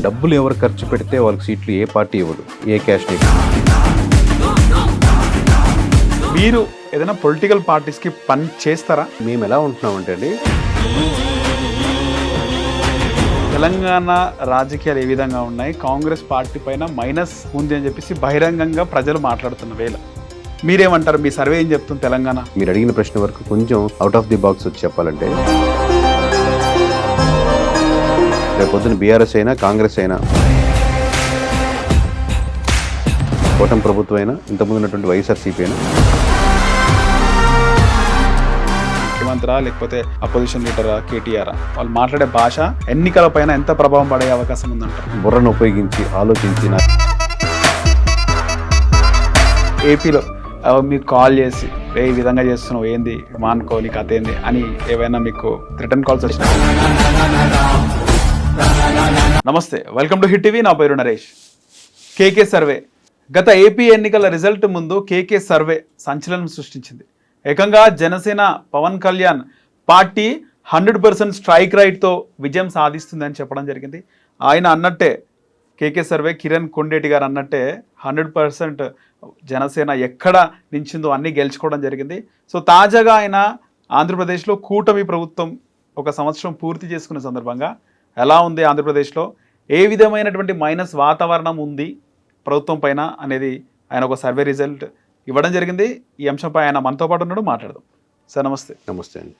డబ్బులు ఎవరు ఖర్చు పెడితే వాళ్ళకి సీట్లు ఏ పార్టీ ఇవ్వదు, ఏ క్యాస్ట్. మీరు ఏదైనా పొలిటికల్ పార్టీస్కి పని చేస్తారా? మేము ఎలా ఉంటున్నామంటే అండి, తెలంగాణ రాజకీయాలు ఏ విధంగా ఉన్నాయి, కాంగ్రెస్ పార్టీ పైన మైనస్ ఉంది అని చెప్పేసి బహిరంగంగా ప్రజలు మాట్లాడుతున్న వేళ మీరేమంటారు? మీ సర్వే ఏం చెప్తుంది తెలంగాణ? మీరు అడిగిన ప్రశ్న వరకు కొంచెం అవుట్ ఆఫ్ ది బాక్స్ వచ్చి చెప్పాలంటే, రేపు పొద్దున బీఆర్ఎస్ అయినా కాంగ్రెస్ అయినా కూటమి ప్రభుత్వం అయినా ఇంతకుముందు ఉన్నటువంటి వైఎస్ఆర్సీపీ అయినా ముఖ్యమంత్రి లేకపోతే అపోజిషన్ లీడర్ కేటీఆర్ వాళ్ళు మాట్లాడే భాష ఎన్నికల పైన ఎంత ప్రభావం పడే అవకాశం ఉందంటారు? బుర్రను ఉపయోగించి ఆలోచించి ఏపీలో మీకు కాల్ చేసి ఈ విధంగా చేస్తున్నావు, ఏంది మానుకో, నీ కథ ఏంది అని ఏవైనా మీకు రిటర్న్ కాల్స్ వచ్చినాయి? నమస్తే, వెల్కమ్ టు హిట్ టీవీ. నా పేరు నరేష్. కేకే సర్వే గత ఏపీ ఎన్నికల రిజల్ట్ ముందు కేకే సర్వే సంచలనం సృష్టించింది. ఏకంగా జనసేన పవన్ కళ్యాణ్ పార్టీ 100% స్ట్రైక్ రైట్తో విజయం సాధిస్తుందని చెప్పడం జరిగింది. ఆయన అన్నట్టే కేకే సర్వే కిరణ్ కొండేటి గారు అన్నట్టే 100% జనసేన ఎక్కడ నించిందో అన్నీ గెలుచుకోవడం జరిగింది. సో తాజాగా ఆయన ఆంధ్రప్రదేశ్లో కూటమి ప్రభుత్వం 1 సంవత్సరం పూర్తి చేసుకునే సందర్భంగా ఎలా ఉంది ఆంధ్రప్రదేశ్లో, ఏ విధమైనటువంటి మైనస్ వాతావరణం ఉంది ప్రభుత్వం పైన అనేది ఆయన ఒక సర్వే రిజల్ట్ ఇవ్వడం జరిగింది. ఈ అంశంపై ఆయన మనతో పాటు ఉన్నాడు, మాట్లాడదాం. సార్ నమస్తే. నమస్తే అండి.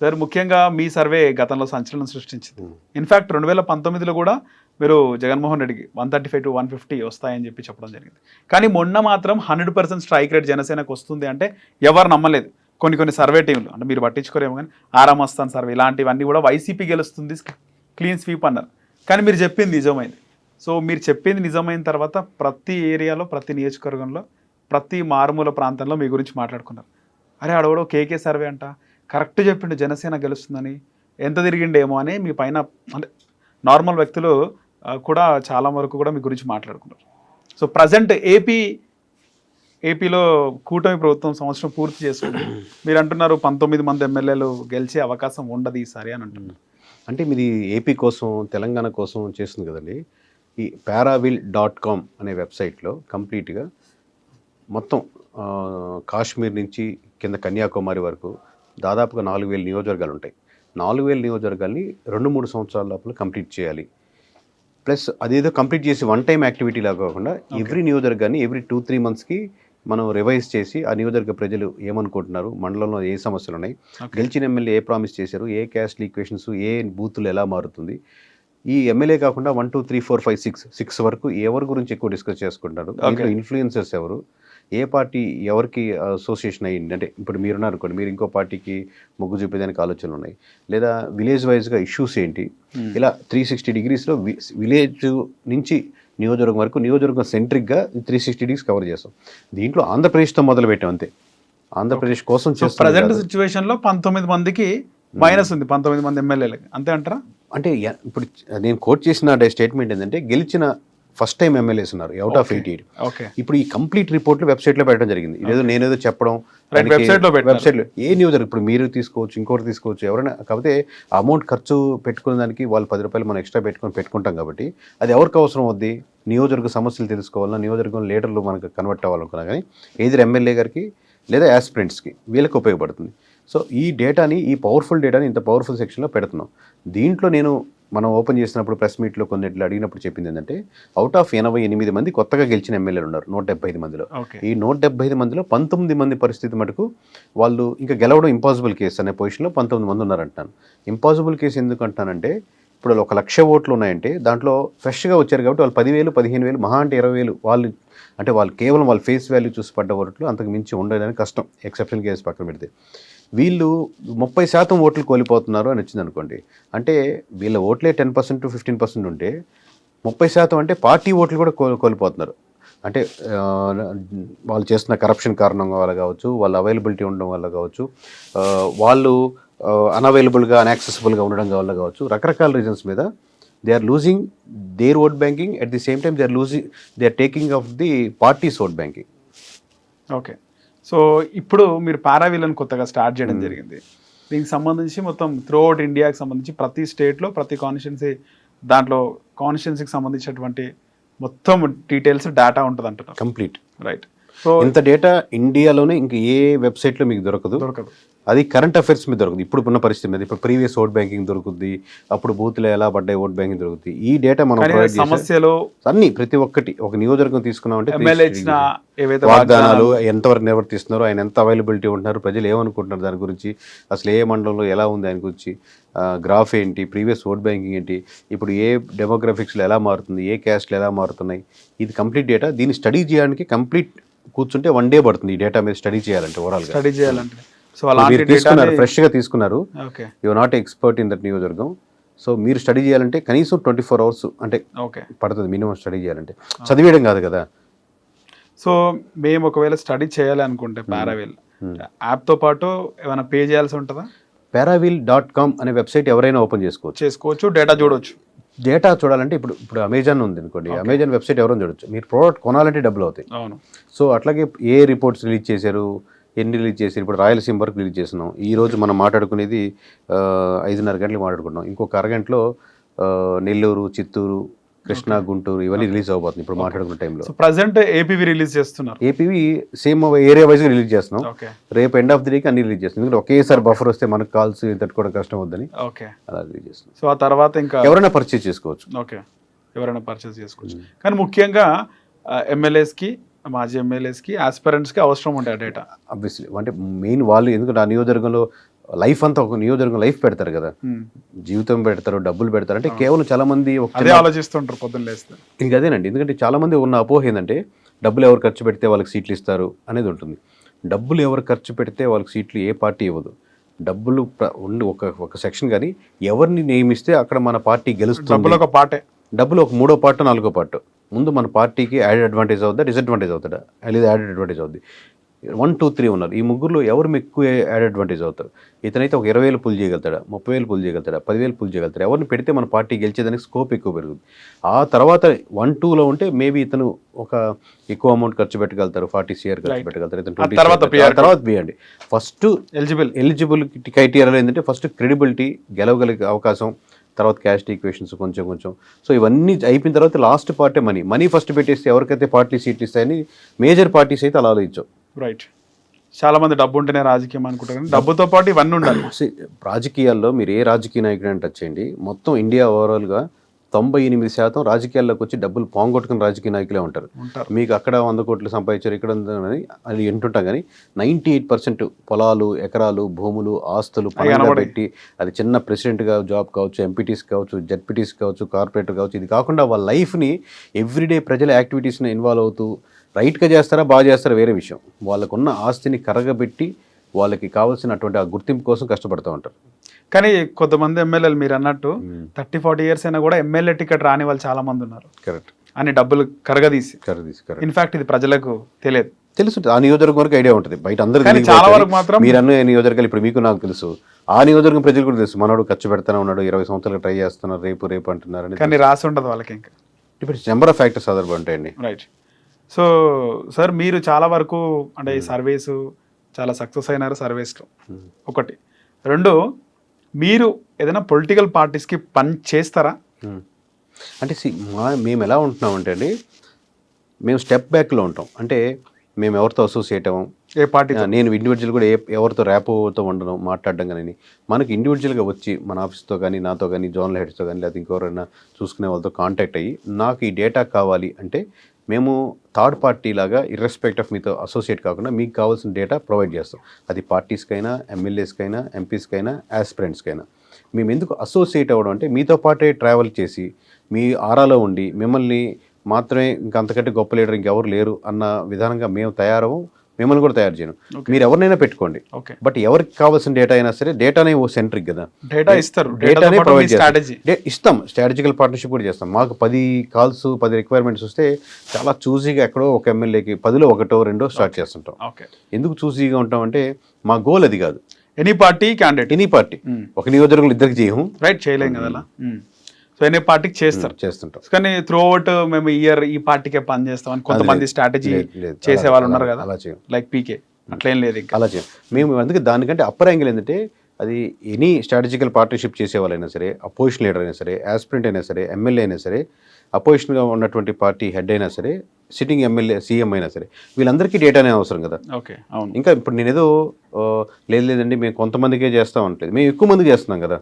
సార్, ముఖ్యంగా మీ సర్వే గతంలో సంచలనం సృష్టించింది. ఇన్ఫ్యాక్ట్ 2019లో కూడా మీరు జగన్మోహన్ రెడ్డికి 135 to 150 వస్తాయని చెప్పడం జరిగింది. కానీ మొన్న మాత్రం 100% స్ట్రైక్ రేట్ జనసేనకు వస్తుంది అంటే ఎవరు నమ్మలేదు. కొన్ని సర్వే టీంలు, అంటే మీరు పట్టించుకోరేమో కానీ ఆరామస్తాన్ సర్వే ఇలాంటివన్నీ కూడా వైసీపీ గెలుస్తుంది, క్లీన్ స్వీప్ అన్నారు. కానీ మీరు చెప్పింది నిజమైంది. సో మీరు చెప్పింది నిజమైన తర్వాత ప్రతి ఏరియాలో, ప్రతి నియోజకవర్గంలో, ప్రతి మారుమూల ప్రాంతంలో మీ గురించి మాట్లాడుకున్నారు. అరే అడవడో కేకే సర్వే అంట, కరెక్ట్ చెప్పిండు జనసేన గెలుస్తుందని, ఎంత తిరిగిండేమో అని మీ పైన అంటే నార్మల్ వ్యక్తులు కూడా చాలా వరకు కూడా మీ గురించి మాట్లాడుకున్నారు. సో ప్రజెంట్ ఏపీలో కూటమి ప్రభుత్వం సంవత్సరం పూర్తి చేసుకుంది. మీరు అంటున్నారు 19 మంది ఎమ్మెల్యేలు గెలిచే అవకాశం ఉండదు ఈసారి అని అంటున్నారు. అంటే మీది ఏపీ కోసం, తెలంగాణ కోసం చేస్తుంది కదండి. ఈ paravill.com అనే వెబ్సైట్లో కంప్లీట్గా మొత్తం కాశ్మీర్ నుంచి కింద కన్యాకుమారి వరకు దాదాపుగా 4000 నియోజకవర్గాలు ఉంటాయి. 4000 నియోజకవర్గాల్ని 2-3 సంవత్సరాల లోపల కంప్లీట్ చేయాలి. ప్లస్ అదేదో కంప్లీట్ చేసి వన్ టైం యాక్టివిటీ లాగా కాకుండా ఎవ్రీ నియోజకవర్గాన్ని ఎవ్రీ 2-3 మంత్స్కి మనం రివైజ్ చేసి ఆ నియోజకవర్గ ప్రజలు ఏమనుకుంటున్నారు, మండలంలో ఏ సమస్యలు ఉన్నాయి, గెలిచిన ఎమ్మెల్యే ఏ ప్రామిస్ చేశారు, ఏ క్యాస్ట్ ఈక్వేషన్స్, ఏ బూతులు ఎలా మారుతుంది, ఈ ఎమ్మెల్యే కాకుండా 1 2 3 4 5 6 వరకు ఎవరి గురించి ఎక్కువ డిస్కస్ చేసుకుంటారు, దీంట్లో ఇన్ఫ్లుయెన్సర్స్ ఎవరు, ఏ పార్టీ ఎవరికి అసోసియేషన్ అయ్యింది, అంటే ఇప్పుడు మీరున్నారు అనుకోండి, మీరు ఇంకో పార్టీకి మొగ్గు చూపేదానికి ఆలోచనలు ఉన్నాయి, లేదా విలేజ్ వైజ్గా ఇష్యూస్ ఏంటి, ఇలా 360 డిగ్రీస్లో విలేజ్ నుంచి నియోజకవర్గం వరకు, నియోజకవర్గం సెంట్రిక్గా 360 డిగ్రీస్ కవర్ చేస్తాం. దీంట్లో ఆంధ్రప్రదేశ్తో మొదలు పెట్టాం అంతే. ఆంధ్రప్రదేశ్ కోసం చేస్తాం. ప్రజెంట్ సిచ్యువేషన్లో 19 మందికి మైనస్ ఉంది, 19 మంది ఎమ్మెల్యేలకి, అంతే అంటారా? అంటే ఇప్పుడు నేను కోట్ చేసిన స్టేట్మెంట్ ఏంటంటే, గెలిచిన ఫస్ట్ టైం ఎమ్మెల్యేస్ ఉన్నారు అవుట్ ఆఫ్ 88. ఇప్పుడు ఈ కంప్లీట్ రిపోర్ట్లు వెబ్సైట్లో పెట్టడం జరిగింది. ఇదేదో నేనేదో చెప్పడం వెబ్సైట్లో ఏ నియోజకవర్గం, ఇప్పుడు మీరు తీసుకోవచ్చు, ఇంకోటి తీసుకోవచ్చు, ఎవరైనా. కాకపోతే అమౌంట్ ఖర్చు పెట్టుకునే దానికి వాళ్ళు 10 రూపాయలు మనం ఎక్స్ట్రా పెట్టుకుంటాం కాబట్టి అది ఎవరికి అవసరం అవుద్ది? నియోజకవర్గ సమస్యలు తెలుసుకోవాలన్నా, నియోజకవర్గం లీడర్లు మనకు కన్వర్ట్ అవ్వాలనుకున్నా కానీ ఏది ఎమ్మెల్యే గారికి లేదా యాస్పిరెంట్స్కి వీళ్ళకి ఉపయోగపడుతుంది. సో ఈ డేటాని, ఈ పవర్ఫుల్ డేటాని ఇంత పవర్ఫుల్ సెక్షన్లో పెడుతున్నాం. దీంట్లో మనం ఓపెన్ చేసినప్పుడు ప్రెస్ మీట్లో కొన్నిట్లు అడిగినప్పుడు చెప్పింది ఏంటంటే, అవుట్ ఆఫ్ 88 మంది కొత్తగా గెలిచిన ఎమ్మెల్యేలు ఉన్నారు 175 మందిలో. ఈ 175 మందిలో 19 మంది పరిస్థితి మటుకు వాళ్ళు ఇంకా గెలవడం ఇంపాసిబుల్ కేసు అనే పొజిషన్లో 19 మంది ఉన్నారంటాను. ఇంపాసిబుల్ కేసు ఎందుకు అంటానంటే, ఇప్పుడు 1,00,000 ఓట్లు ఉన్నాయంటే దాంట్లో ఫ్రెష్గా వచ్చారు కాబట్టి వాళ్ళు 10,000 15,000 మహా అంటే 20,000 వాళ్ళు కేవలం వాళ్ళ ఫేస్ వాల్యూ చూసి పడ్డ ఓట్లు, అంతకు మించి ఉండడానికి కష్టం, ఎక్సెప్షన్ కేసు పక్కన పెడితే. వీళ్ళు 30% ఓట్లు కోల్పోతున్నారు అని వచ్చింది అనుకోండి, అంటే వీళ్ళ ఓట్లే 10% to 15% ఉంటే 30% అంటే పార్టీ ఓట్లు కూడా కోల్పోతున్నారు. అంటే వాళ్ళు చేస్తున్న కరప్షన్ కారణం వల్ల కావచ్చు, వాళ్ళ అవైలబిలిటీ ఉండడం వల్ల కావచ్చు, వాళ్ళు అన్అవైలబుల్గా అన్యాక్సెసిబుల్గా ఉండడం వల్ల కావచ్చు, రకరకాల రీజన్స్ మీద they are losing their vote banking. At the same time they are taking off the parties vote banking. Okay, so ఇప్పుడు మీరు పారావిల్ని కొత్తగా స్టార్ట్ చేయడం జరిగింది. దీనికి సంబంధించి మొత్తం త్రూఅవుట్ ఇండియాకి సంబంధించి ప్రతి స్టేట్లో, ప్రతి కాన్స్టిట్యున్సీ దాంట్లో కాన్స్టిట్యున్సీకి సంబంధించినటువంటి మొత్తం డీటెయిల్స్ డేటా ఉంటుంది అంటున్నారు. Complete right. సో ఇంత డేటా ఇండియాలోనే ఇంక ఏ వెబ్సైట్లో మీకు దొరకదు. అది కరెంట్ అఫైర్స్ మీద దొరుకుతుంది. ఇప్పుడు ఉన్న పరిస్థితి మీద ఇప్పుడు ప్రీవియస్ ఓట్ బ్యాంకింగ్ దొరుకుతుంది, అప్పుడు బూత్లో ఎలా పడ్డాయి ఓట్ బ్యాంకింగ్ దొరుకుతుంది. ఈ డేటా మనం ప్రొవైడ్ సమస్యలు అన్ని ప్రతి ఒక్కటి ఒక నియోజకవర్గం తీసుకున్నామంటే ఎమ్మెల్యే ఇచ్చిన ఏవైతే వాగ్దానాలు ఎంతవరకు నిర్వర్తిస్తున్నారో, ఆయన ఎంత అవైలబిలిటీ ఉంటున్నారు, ప్రజలు ఏమనుకుంటున్నారు దాని గురించి, అసలు ఏ మండలంలో ఎలా ఉంది ఆయన గురించి, గ్రాఫ్ ఏంటి, ప్రీవియస్ ఓట్ బ్యాంకింగ్ ఏంటి, ఇప్పుడు ఏ డెమోగ్రఫిక్స్లో ఎలా మారుతుంది, ఏ క్యాస్ట్లు ఎలా మారుతున్నాయి, ఇది కంప్లీట్ డేటా. దీన్ని స్టడీ చేయడానికి కంప్లీట్ కూర్చుంటే 1 day పడుతుంది ఈ డేటా మీద స్టడీ చేయాలంటే ఓవరాల్గా. స్టడీ చేయాలంటే సో మీరు తీసుకున్నారు, ఫ్రెష్గా తీసుకున్నారు, okay, you not expert in that నియోజకవర్గం. సో మీరు స్టడీ చేయాలంటే కనీసం 24 hours అంటే ఓకే పడుతుంది మినిమం స్టడీ చేయాలంటే, చదివేయడం కాదు కదా. సో మేము ఒకవేళ స్టడీ చేయాలి అనుకుంటే పారావీల్ యాప్తో పాటు ఏమైనా పే చేయాల్సి ఉంటుందా? Paravel.com అనే వెబ్సైట్ ఎవరైనా ఓపెన్ చేసుకోవచ్చు, డేటా చూడవచ్చు. డేటా చూడాలంటే ఇప్పుడు అమెజాన్ ఉంది అనుకోండి, అమెజాన్ వెబ్సైట్ ఎవరైనా చూడొచ్చు. మీరు ప్రోడక్ట్ కొనాలంటే డబ్బులు అవుతాయి. అవును. సో అట్లాగే ఏ రిపోర్ట్స్ రిలీజ్ చేశారు, ఎన్ని రిలీజ్ చేశారు, ఇప్పుడు రాయలసీమ వరకు రిలీజ్ చేస్తున్నాం. ఈ రోజు మనం మాట్లాడుకునేది 5:30 గంటలకు మాట్లాడుకుంటున్నాం. ఇంకొక అరగంటలో నెల్లూరు, చిత్తూరు, కృష్ణా, గుంటూరు ఇవన్నీ రిలీజ్ అవబోతుంది ఇప్పుడు మాట్లాడుకున్న టైంలో. ప్రజెంట్ ఏపీవి రిలీజ్ చేస్తున్నారు. APV same area wise release చేస్తున్నాం. ఓకే. రేపు ఎండ్ ఆఫ్ ది డేకి అన్ని రిలీజ్ చేస్తున్నాం. ఎందుకంటే ఒకేసారి బఫర్ వస్తే మనకు కాల్స్ తట్టుకోవడం కష్టం వద్దని ఓకే అలా రిలీజ్ చేస్తున్నాం. సో ఆ తర్వాత ఇంకా ఎవరైనా పర్చేజ్ చేసుకోవచ్చు. ఓకే, ఎవరైనా పర్చేస్ చేసుకోవచ్చు. కానీ ముఖ్యంగా ఎమ్మెల్యేస్కి, మాజీ ఎమ్మెల్యేస్కి, ఆస్పిరెంట్స్కి అవసరం ఉంటాయి డేటా. అబ్వియస్లీ అంటే మెయిన్ వాళ్ళు, ఎందుకంటే ఆ నియోజకవర్గంలో లైఫ్ అంతా ఒక నియోజకవర్గం లైఫ్ పెడతారు కదా, జీవితం పెడతారు, డబ్బులు పెడతారు. అంటే కేవలం చాలా మంది అదే ఆలోచిస్తుంటారు పొద్దున్న లేస్తే. ఇంక అదేనండి, ఎందుకంటే చాలా మంది ఉన్న అపోహ ఏంటంటే డబ్బులు ఎవరు ఖర్చు పెడితే వాళ్ళకి సీట్లు ఇస్తారు అనేది ఉంటుంది. డబ్బులు ఎవరు ఖర్చు పెడితే వాళ్ళకి సీట్లు ఏ పార్టీ ఇవ్వదు. డబ్బులు ఉండి ఒక సెక్షన్ కానీ ఎవరిని నియమిస్తే అక్కడ మన పార్టీ గెలుస్తుంది. డబ్బులు ఒక పార్టే, డబ్బులు ఒక 3వ పార్ట్ 4వ పార్ట్. ముందు మన పార్టీకి యాడెడ్ అడ్వాంటేజ్ అవుతుందా, డిసడ్వాంటేజ్ అవుతాడా, లేదా యాడెడ్ అడ్వాంటేజ్ అవుద్ది. 1, 2, 3 ఉన్నారు. ఈ ముగ్గురులో ఎవరు ఎక్కువ యాడ్ అడ్వాంటేజ్ అవుతారు? ఇతనైతే ఒక 20,000 పుల్ చేయగలుగుతాడా, 30,000 పుల్ చేయగలుగుతాడా, 10,000 పుల్ చేయగలుగుతాడా? ఎవరిని పెడితే మన పార్టీ గెలిచేదానికి స్కోప్ ఎక్కువ పెరుగుతుంది. ఆ తర్వాత 1, 2లో ఉంటే మేబీ ఇతను ఒక ఎక్కువ అమౌంట్ ఖర్చు పెట్టగలుగుతారు, 40 CR ఖర్చు పెట్టగలుగుతారు, ఇతను 20 తర్వాత బియ్యండి. ఫస్ట్ ఎలిజిబిలిటీ క్రైటీరియాలో ఏంటంటే ఫస్ట్ క్రెడిబిలిటీ, గెలవగలిగే అవకాశం, తర్వాత క్యాస్ట్ ఈక్వేషన్స్ కొంచెం. సో ఇవన్నీ అయిపోయిన తర్వాత లాస్ట్ పార్టీ మనీ ఫస్ట్ పెట్టేస్తే ఎవరికైతే పార్టీ సీట్లు ఇస్తాయని మేజర్ పార్టీస్ అయితే అలా ఆలోచించాం. రైట్. చాలా మంది డబ్బు ఉంటేనే రాజకీయం అనుకుంటారు, డబ్బుతో పాటు ఇవన్నీ ఉండాలి. రాజకీయాల్లో మీరు ఏ రాజకీయ నాయకుడైనా టచ్ చేయండి, మొత్తం ఇండియా ఓవరాల్గా 98% రాజకీయాల్లోకి వచ్చి డబ్బులు పోంగొట్టుకుని రాజకీయ నాయకులే ఉంటారు. మీకు అక్కడ 100 కోట్లు సంపాదించారు, ఇక్కడ అది వింటుంటాం. కానీ 98% పొలాలు, ఎకరాలు, భూములు, ఆస్తులు పైన పెట్టి, అది చిన్న ప్రెసిడెంట్గా జాబ్ కావచ్చు, ఎంపీటీస్ కావచ్చు, జడ్పీటీస్ కావచ్చు, కార్పొరేటర్ కావచ్చు, ఇది కాకుండా వాళ్ళ లైఫ్ని ఎవ్రీడే ప్రజల యాక్టివిటీస్ని ఇన్వాల్వ్ అవుతూ రైట్గా చేస్తారా, బాగా చేస్తారా వేరే విషయం. వాళ్ళకున్న ఆస్తిని కరగబెట్టి వాళ్ళకి కావాల్సినటువంటి ఆ గుర్తింపు కోసం కష్టపడుతూ ఉంటారు. కానీ కొంతమంది ఎమ్మెల్యేలు మీరు అన్నట్టు 30-40 years అయినా కూడా ఎమ్మెల్యే టికెట్ రాని వాళ్ళు చాలా మంది ఉన్నారు. కరెక్ట్. అని డబ్బులు కరగదీసి ఇన్ఫాక్ట్ ఇది ప్రజలకు తెలియదు. తెలుసు, ఆ నియోజకవర్గం వరకు ఐడియా ఉంటుంది, బయట అందరికీ చాలా వరకు మాత్రం మీరు అన్న నియోజకవర్గాలు ఇప్పుడు మీకు నాకు తెలుసు, ఆ నియోజకవర్గం ప్రజలు కూడా తెలుసు. మనోడు ఖర్చు పెడతానే ఉన్నాడు, 20 సంవత్సరాలు ట్రై చేస్తున్నారు, రేపు అంటున్నారు. కానీ రాసి ఉంటుంది వాళ్ళకి. ఇంకా ఇప్పుడు నెంబర్ ఆఫ్ ఫ్యాక్టర్స్ ఆధారపడి ఉంటాయండి. రైట్. సో సార్ మీరు చాలా వరకు అంటే ఈ సర్వేస్ చాలా సక్సెస్ అయినారు సర్వేస్లో, ఒకటి. 2, మీరు ఏదైనా పొలిటికల్ పార్టీస్కి పని చేస్తారా? అంటే మేము ఎలా ఉంటున్నామంటే అండి, మేము స్టెప్ బ్యాక్లో ఉంటాం. అంటే మేము ఎవరితో అసోసియేట్ అవ్వం, ఏ పార్టీ. నేను ఇండివిజువల్ కూడా ఎవరితో ర్యాపోతో ఉండడం, మాట్లాడడం కానీ. మనకి ఇండివిజువల్గా వచ్చి మన ఆఫీస్తో కానీ, నాతో కానీ, జోనల్ హెడ్స్తో కానీ, లేకపోతే ఇంకెవరైనా చూసుకునే వాళ్ళతో కాంటాక్ట్ అయ్యి నాకు ఈ డేటా కావాలి అంటే మేము థర్డ్ పార్టీ లాగా ఇర్రెస్పెక్ట్ ఆఫ్ మీతో అసోసియేట్ కాకుండా మీకు కావాల్సిన డేటా ప్రొవైడ్ చేస్తాం. అది పార్టీస్కైనా, ఎమ్మెల్యేస్కైనా, ఎంపీస్కైనా, ఆస్పిరెంట్స్కైనా. మేము ఎందుకు అసోసియేట్ అవ్వడం అంటే మీతో పాటే ట్రావెల్ చేసి మీ ఆరాలో ఉండి మిమ్మల్ని మాత్రమే ఇంకంతకంటే గొప్ప లీడర్ ఇంకెవరు లేరు అన్న విధానంగా మేము తయారవు, మిమ్మల్ని కూడా తయారు చేయను. మీరు ఎవరినైనా పెట్టుకోండి, బట్ ఎవరికి కావాల్సిన డేటా అయినా సరే డేటానే ఓ సెంట్రిక్ కదా, డేటా ఇస్తారు, డేటానే ప్రొవైడ్ ఇస్తాం. స్ట్రాటజికల్ పార్ట్నర్షిప్ కూడా చేస్తాం. మాకు 10 calls 10 రిక్వైర్మెంట్స్ వస్తే చాలా చూసీగా ఎక్కడో ఒక ఎమ్మెల్యేకి 10లో 1, 2 స్టార్ట్ చేస్తుంటాం. ఎందుకు చూసీగా ఉంటాం అంటే మా గోల్ అది కాదు. Any party candidate, any party, ఒక నియోజకవర్గంలో ఇద్దరికి చేయము, రైట్, చేయలేం కదా అలా. సో ఎనీ పార్టీకి చేస్తుంటాం. కానీ త్రూ అవుట్ మేము ఇయర్ ఈ పార్టీకే పని చేస్తాం అని కొంతమంది స్ట్రాటజీ చేసే వాళ్ళు ఉన్నారు కదా, అలా చేయం. లైక్ పీకే అట్లేం లేదు, అలా చేయం మేము. అందుకే దానికంటే అప్పర్ యాంగిల్ ఏంటంటే అది ఎనీ స్ట్రాటజికల్ పార్ట్నర్షిప్ చేసే వాళ్ళైనా సరే, అపోజిషన్ లీడర్ అయినా సరే, యాస్పిరెంట్ అయినా సరే, ఎమ్మెల్యే అయినా సరే, అపోజిషన్గా ఉన్నటువంటి పార్టీ హెడ్ అయినా సరే, సిట్టింగ్ ఎమ్మెల్యే సీఎం అయినా సరే, వీళ్ళందరికీ డేటానే అవసరం కదా. ఓకే, అవును. ఇంకా ఇప్పుడు నేనేదో లేదండి మేము కొంతమందికే చేస్తాం అనట్లేదు, మేము ఎక్కువ మందికి చేస్తున్నాం కదా,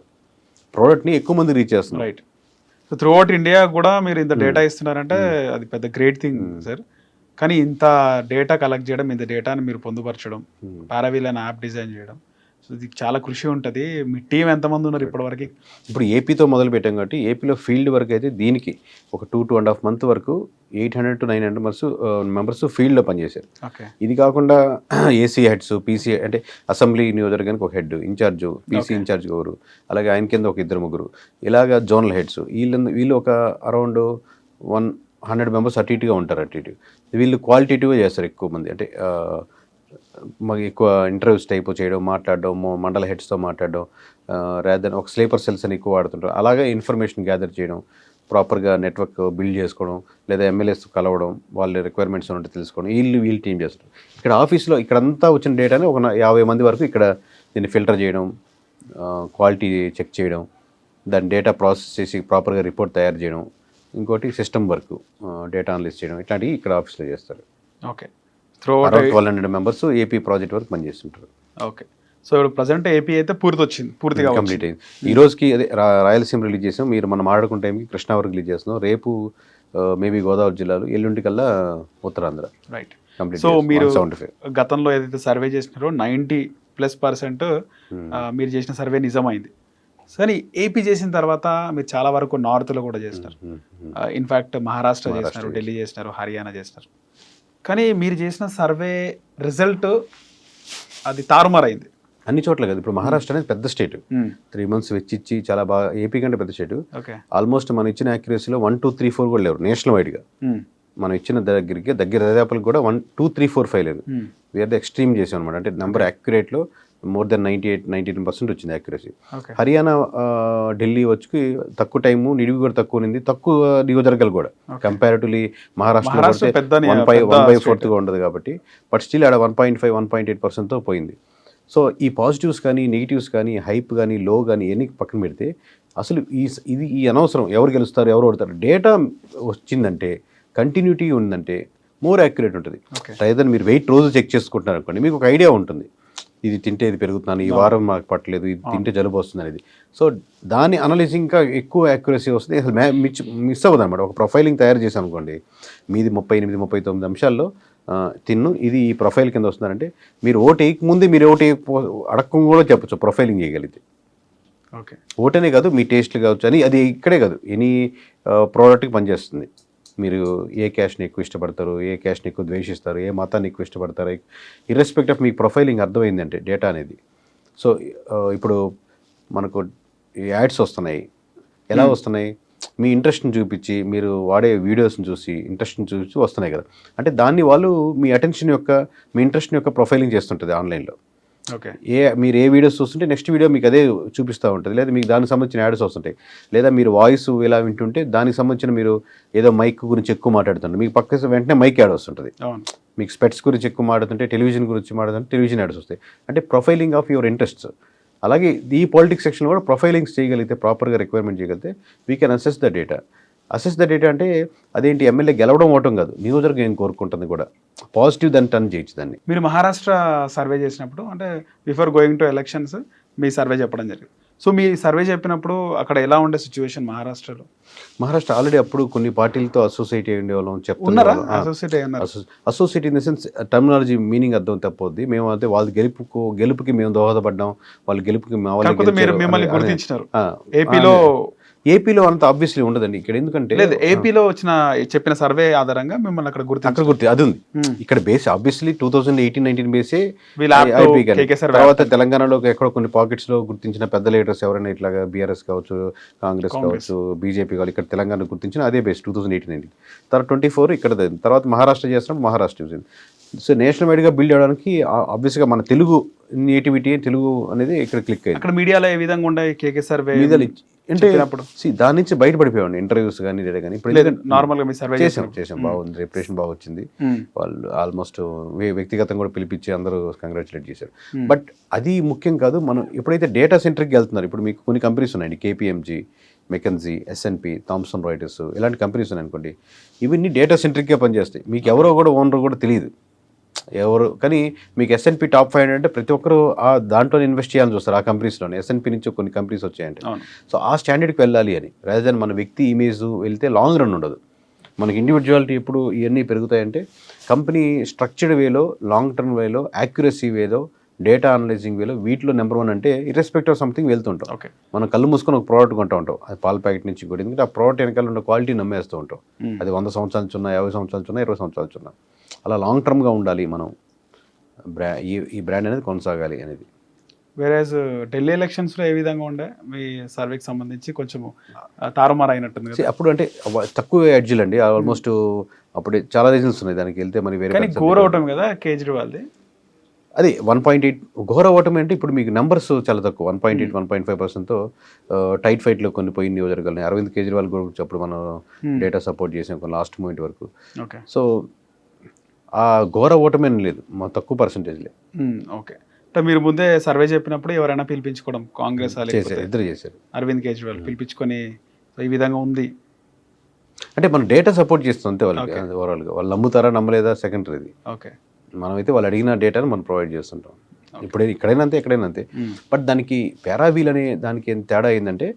ప్రోడక్ట్ని ఎక్కువ మంది రీచ్ చేస్తున్నాం. Right. So through out India కూడా మీరు ఇంత డేటా ఇస్తున్నారంటే అది పెద్ద గ్రేట్ థింగ్ సార్. కానీ ఇంత డేటా కలెక్ట్ చేయడం, ఇంత డేటాని మీరు పొందుపరచడం, పారావీల్ అనే యాప్ డిజైన్ చేయడం, సో ఇది చాలా కృషి ఉంటుంది. మీ టీం ఎంతమంది ఉన్నారు ఇప్పటివరకు? ఇప్పుడు ఏపీతో మొదలు పెట్టాం కాబట్టి ఏపీలో ఫీల్డ్ వర్క్ అయితే దీనికి ఒక 2.5 months వరకు 800 to 900 మెంబర్స్ ఫీల్డ్లో పనిచేశారు. ఓకే. ఇది కాకుండా ఏసీ హెడ్స్, పీసీ అంటే అసెంబ్లీ నియోజకవర్గానికి ఒక హెడ్ ఇన్ఛార్జ్, పీసీ ఇన్ఛార్జ్ ఒకరు, అలాగే ఆయన కింద ఒక 2-3 ఇలాగా జోనల్ హెడ్స్, వీళ్ళు ఒక అరౌండ్ 100 మెంబర్స్ అటు ఇటుగా ఉంటారు. అటు ఇటు వీళ్ళు క్వాలిటేటివ్గా చేస్తారు ఎక్కువ మంది. అంటే మాకు ఎక్కువ ఇంటర్వ్యూస్ టైప్ చేయడం, మాట్లాడడం, మండల హెడ్స్తో మాట్లాడడం, రాదర్ ఒక స్లీపర్ సెల్స్ అని ఎక్కువ వాడుతుంటారు. అలాగే ఇన్ఫర్మేషన్ గ్యాదర్ చేయడం, ప్రాపర్గా నెట్వర్క్ బిల్డ్ చేసుకోవడం, లేదా ఎమ్మెల్యేస్ కలవడం, వాళ్ళ రిక్వైర్మెంట్స్ ఉంటే తెలుసుకోవడం, వీళ్ళు టీం చేస్తారు. ఇక్కడ ఆఫీస్లో ఇక్కడంతా వచ్చిన డేటాని ఒక 50 మంది వరకు ఇక్కడ దీన్ని ఫిల్టర్ చేయడం, క్వాలిటీ చెక్ చేయడం, దాని డేటా ప్రాసెస్ చేసి ప్రాపర్గా రిపోర్ట్ తయారు చేయడం, ఇంకోటి సిస్టమ్ వర్క్, డేటా అనలిస్ట్ చేయడం, ఇట్లాంటివి ఇక్కడ ఆఫీస్లో చేస్తారు. Okay. Around 1200 members AP project వరకు పనిచేస్తుంటారు. ఓకే. సో ఇప్పుడు ప్రజెంట్ ఏపీ అయితే పూర్తిగా కంప్లీట్ అయింది. ఈ రోజుకి అదే రాయలసీమ రిలీజ్ చేసాం, మీరు మనం మాట్లాడుకున్న టైంకి కృష్ణా వరకు రిలీజ్ చేస్తున్నాం. రేపు మేబీ గోదావరి జిల్లాలో, ఎల్లుండి కల్లా ఉత్తరాంధ్ర. రైట్. కంప్లీట్. సో మీరు గతంలో ఏదైతే సర్వే చేసినారో 90+% మీరు చేసిన సర్వే నిజమైంది. కానీ ఏపీ చేసిన తర్వాత మీరు చాలా వరకు నార్త్లో కూడా చేసినారు. ఇన్ఫ్యాక్ట్ మహారాష్ట్ర చేసినారు, ఢిల్లీ చేసినారు, హర్యానా చేసినారు. కానీ మీరు చేసిన సర్వే రిజల్ట్ అది తారుమారైంది అన్ని చోట్ల కదా. ఇప్పుడు మహారాష్ట్ర అనేది పెద్ద స్టేట్, 3 months వెచ్చిచ్చి చాలా బాగా, ఏపీ కంటే పెద్ద స్టేట్. ఆల్మోస్ట్ మనం ఇచ్చిన యాక్యురసీలో 1, 2, 3, 4 కూడా లేవు నేషనల్ వైడ్గా. మనం ఇచ్చిన దగ్గర దాదాపులకు కూడా 1, 2, 3, 4, 5 లేదు. వీఆర్ ద ఎక్స్ట్రీమ్ చేసాం అనమాట. అంటే నెంబర్ యాక్యురేట్లో more than 98-99% వచ్చింది యాక్యురసీ. హర్యానా, ఢిల్లీ వచ్చి తక్కువ టైము, నిడివి కూడా తక్కువ ఉంది, తక్కువ నియోజకవర్గాలు కూడా కంపారిటివ్లీ మహారాష్ట్ర 1/4గా ఉండదు కాబట్టి. బట్ స్టిల్ ఆడ 1.5, 1.8%తో పోయింది. సో ఈ పాజిటివ్స్ కానీ, నెగిటివ్స్ కానీ, హైప్ కానీ, లో కానీ ఎన్ని పక్కన పెడితే అసలు ఈ అనవసరం ఎవరు గెలుస్తారు ఎవరు ఓడతారు. డేటా వచ్చిందంటే, కంటిన్యూటీ ఉందంటే మోర్ యాక్యురేట్ ఉంటుంది. రైదర్ మీరు వెయిట్ రోజు చెక్ చేసుకుంటున్నారు అనుకోండి, మీకు ఒక ఐడియా ఉంటుంది, ఇది తింటే ఇది పెరుగుతున్నాను, ఈ వారం మాకు పట్టలేదు, ఇది తింటే జలుబు వస్తుంది అనేది. సో దాని అనలైజింగ్ ఇంకా ఎక్కువ యాక్యురసీ వస్తుంది. అసలు మిస్ అవ్వదు అనమాట. ఒక ప్రొఫైలింగ్ తయారు చేశాను అనుకోండి, మీది 38-39 నిమిషాల్లో తిన్ను, ఇది ఈ ప్రొఫైల్ కింద వస్తున్నారంటే మీరు ఓటు వేయకముందే, మీరు ఓటు అడగకుండా కూడా చెప్పచ్చు ప్రొఫైలింగ్ చేయగలిగితే. ఓకే. ఓటనే కాదు, మీ టేస్ట్లు కావచ్చు అని, అది ఇక్కడే కాదు ఎనీ ప్రోడక్ట్కి పనిచేస్తుంది. మీరు ఏ క్యాష్ని ఎక్కువ ఇష్టపడతారు, ఏ క్యాష్ని ఎక్కువ ద్వేషిస్తారు, ఏ మతాన్ని ఎక్కువ ఇష్టపడతారు, ఇర్రెస్పెక్ట్ ఆఫ్ మీకు ప్రొఫైలింగ్ అర్థమైందంటే డేటా అనేది. సో ఇప్పుడు మనకు యాడ్స్ వస్తున్నాయి, ఎలా వస్తున్నాయి, మీ ఇంట్రెస్ట్ని చూపించి, మీరు వాడే వీడియోస్ని చూసి ఇంట్రెస్ట్ని చూసి వస్తున్నాయి కదా. అంటే దాన్ని వాళ్ళు మీ అటెన్షన్ యొక్క, మీ ఇంట్రెస్ట్ని యొక్క ప్రొఫైలింగ్ చేస్తుంటుంది ఆన్లైన్లో. ఓకే. మీరు ఏ వీడియోస్ చూస్తుంటే నెక్స్ట్ వీడియో మీకు అదే చూపిస్తూ ఉంటుంది, లేదా మీకు దానికి సంబంధించిన యాడ్స్ వస్తుంటాయి, లేదా మీరు వాయిస్ ఇలా వింటుంటే దానికి సంబంధించిన, మీరు ఏదో మైక్ గురించి ఎక్కువ మాట్లాడుతుంటే మీకు పక్క వెంటనే మైక్ యాడ్ వస్తుంటుంది. మీకు స్పెట్స్ గురించి ఎక్కువ మాట్లాడుతుంటే, టెలివిజన్ గురించి మాట్లాడుతుంటే టెలివిజన్ యాడ్స్ వస్తాయి. అంటే ప్రొఫైలింగ్ ఆఫ్ యువర్ ఇంట్రెస్ట్స్. అలాగే ఈ పాలిటిక్స్ సెక్షన్లో కూడా ప్రొఫైలింగ్స్ చేయగలిగితే, ప్రాపర్గా రిక్వైర్మెంట్ చేయగలిగితే we can assess the data. అంటే అదేంటి, ఎమ్మెల్యే గెలవడం అవటం కాదు, నియోజకవర్గం ఏం కోరుకుంటుంది కూడా, పాజిటివ్ దాన్ని టర్న్ చేయొచ్చు దాన్ని. మీరు మహారాష్ట్ర సర్వే చేసినప్పుడు, అంటే before going to elections me survey చెప్పడం జరిగింది. సో మీ సర్వే చెప్పినప్పుడు అక్కడ ఎలా ఉండే సిచ్యువేషన్ మహారాష్ట్రలో? మహారాష్ట్ర ఆల్రెడీ అప్పుడు కొన్ని పార్టీలతో అసోసియేట్ అయ్యి ఉండేవాళ్ళం, చెప్తున్నారా? Associate in the sense terminology meaning అర్థం తప్పొద్ది. మేము అంటే వాళ్ళ గెలుపుకి మేము దోహదపడ్డాం, వాళ్ళ గెలుపుకి మిమ్మల్ని గుర్తించినారు. ఏపీలో అంత ఆబ్వియస్లీ ఉండదండి ఇక్కడ, ఎందుకంటే ఏపీలో చెప్పిన సర్వే ఆధారంగా మిమ్మల్ని అక్కడ అది ఉంది. ఇక్కడ బేస్ ఆబ్వియస్లీ 2018-19 బేసే. తర్వాత తెలంగాణలో ఎక్కడో కొన్ని పాకెట్స్ లో గుర్తించిన పెద్ద లీడర్స్ ఎవరైనా ఇట్లాగా బీఆర్ఎస్ కావచ్చు, కాంగ్రెస్ కావచ్చు, బీజేపీ కావచ్చు, ఇక్కడ తెలంగాణ గుర్తించిన అదే బేస్ 2018-19. తర్వాత 24 ఇక్కడ, తర్వాత మహారాష్ట్ర చేస్తున్నప్పుడు మహారాష్ట్ర సో నేషనల్ వైడ్గా బిల్డ్ అవ్వడానికి ఆబ్వియస్గా మన తెలుగు నేటివిటీ తెలుగు అనేది ఇక్కడ క్లిక్ అయింది. అక్కడ మీడియాలో ఏ విధంగా ఉండే కేకే సర్వే అంటే దాని నుంచి బయటపడిపోయాడు ఇంటర్వ్యూస్ కానీ డేటా కానీ. ఇప్పుడు నార్మల్గా మీ సర్వే చేసాం బాగుంది, రెప్యుటేషన్ బాగా వచ్చింది. వాళ్ళు ఆల్మోస్ట్ వ్యక్తిగతంగా కూడా పిలిపించి అందరూ కంగ్రాచులేట్ చేశారు. బట్ అది ముఖ్యం కాదు. మనం ఎప్పుడైతే డేటా సెంటర్కి వెళ్తున్నారు, ఇప్పుడు మీకు కొన్ని కంపెనీస్ ఉన్నాయండి, KPMG, McKinsey, S and P, Thomson Reuters, ఇలాంటి కంపెనీస్ ఉన్నాయనుకోండి, ఇవన్నీ డేటా సెంట్రిక్గా పనిచేస్తాయి. మీకు ఎవరో కూడా ఓనర్ కూడా తెలియదు ఎవరు, కానీ మీకు ఎస్ఎన్పి టాప్ 500 అంటే ప్రతి ఒక్కరు ఆ దాంట్లో ఇన్వెస్ట్ చేయాలని చూస్తారు. ఆ కంపెనీస్లోనే ఎస్ఎన్పి నుంచి కొన్ని కంపెనీస్ వచ్చాయంటే, సో ఆ స్టాండర్డ్కి వెళ్ళాలి అని, రాదర్ దాన్ మన వ్యక్తి ఇమేజ్ వెళ్తే లాంగ్ రన్ ఉండదు. మనకి ఇండివిజువాలిటీ ఎప్పుడు ఇవన్నీ పెరుగుతాయంటే కంపెనీ స్ట్రక్చర్డ్ వేలో, లాంగ్ టర్మ్ వేలో, యాక్యురసీ వేలో, డేటా అనలైజింగ్ వేలో, వీటిలో నెంబర్ 1 అంటే ఇర్రెస్పెక్ట్ ఆఫ్ సంథింగ్ వెళ్తుంటాం. మనం కళ్ళు మూసుకొని ఒక ప్రోడక్ట్ కొంటూ ఉంటాం, అది పాల ప్యాకెట్ నుంచి కూడా, ఎందుకంటే ఆ ప్రోడక్ట్ వెనకాల ఉన్న క్వాలిటీ నమ్మేస్తూ ఉంటాం. అది 100 సంవత్సరాల నుంచి ఉన్నా, 50 సంవత్సరాల నుంచి ఉన్నా, 20 సంవత్సరాల నుంచి ఉన్నా, అలా లాంగ్ టర్మ్గా ఉండాలి మనం ఈ బ్రాండ్ అనేది కొనసాగాలి అనేది. వేరేజ్ ఢిల్లీ ఎలక్షన్స్లో ఏ విధంగా ఉండే మీ సర్వేకి సంబంధించి కొంచెం తారుమారు అయినట్టుంది. అప్పుడు అంటే తక్కువ ఎడ్జ్లు అండి ఆల్మోస్ట్. అప్పుడు చాలా రీజన్స్ ఉన్నాయి దానికి వెళ్తే, మరి వేరే ఘోర అవటం కదా కేజ్రీవాల్ది. అది 1.8 ఘోర ఓటమి అంటే ఇప్పుడు మీకు నెంబర్స్ చాలా తక్కువ, 1.8, 1.5%తో టైట్ ఫైట్లో కొన్ని పోయిన నియోజకవర్గాలు. అరవింద్ కేజ్రీవాల్ గురించి అప్పుడు మనం డేటా సపోర్ట్ చేసాం కొన్ని లాస్ట్ మూమెంట్ వరకు. సో ఆ ఘోర ఓటమి అని లేదు, మా తక్కువ పర్సంటేజ్లే. ఓకే, అంటే మీరు ముందే సర్వే చెప్పినప్పుడు ఎవరైనా పిలిపించుకోవడం, కాంగ్రెస్ ఇద్దరు చేశారు, అరవింద్ కేజ్రీవాల్ పిలిపించుకొని ఈ విధంగా ఉంది అంటే మనం డేటా సపోర్ట్ చేస్తాం అంతే. వాళ్ళకి ఓవరాల్గా వాళ్ళు నమ్ముతారా నమ్మలేదా సెకండరీది. ఓకే, మనమైతే వాళ్ళు అడిగిన డేటాను మనం ప్రొవైడ్ చేస్తుంటాం. ఇక్కడైనా అంతే, ఎక్కడైనా అంతే. బట్ దానికి పారావీల్ అనే దానికి ఏం తేడా ఏంటంటే,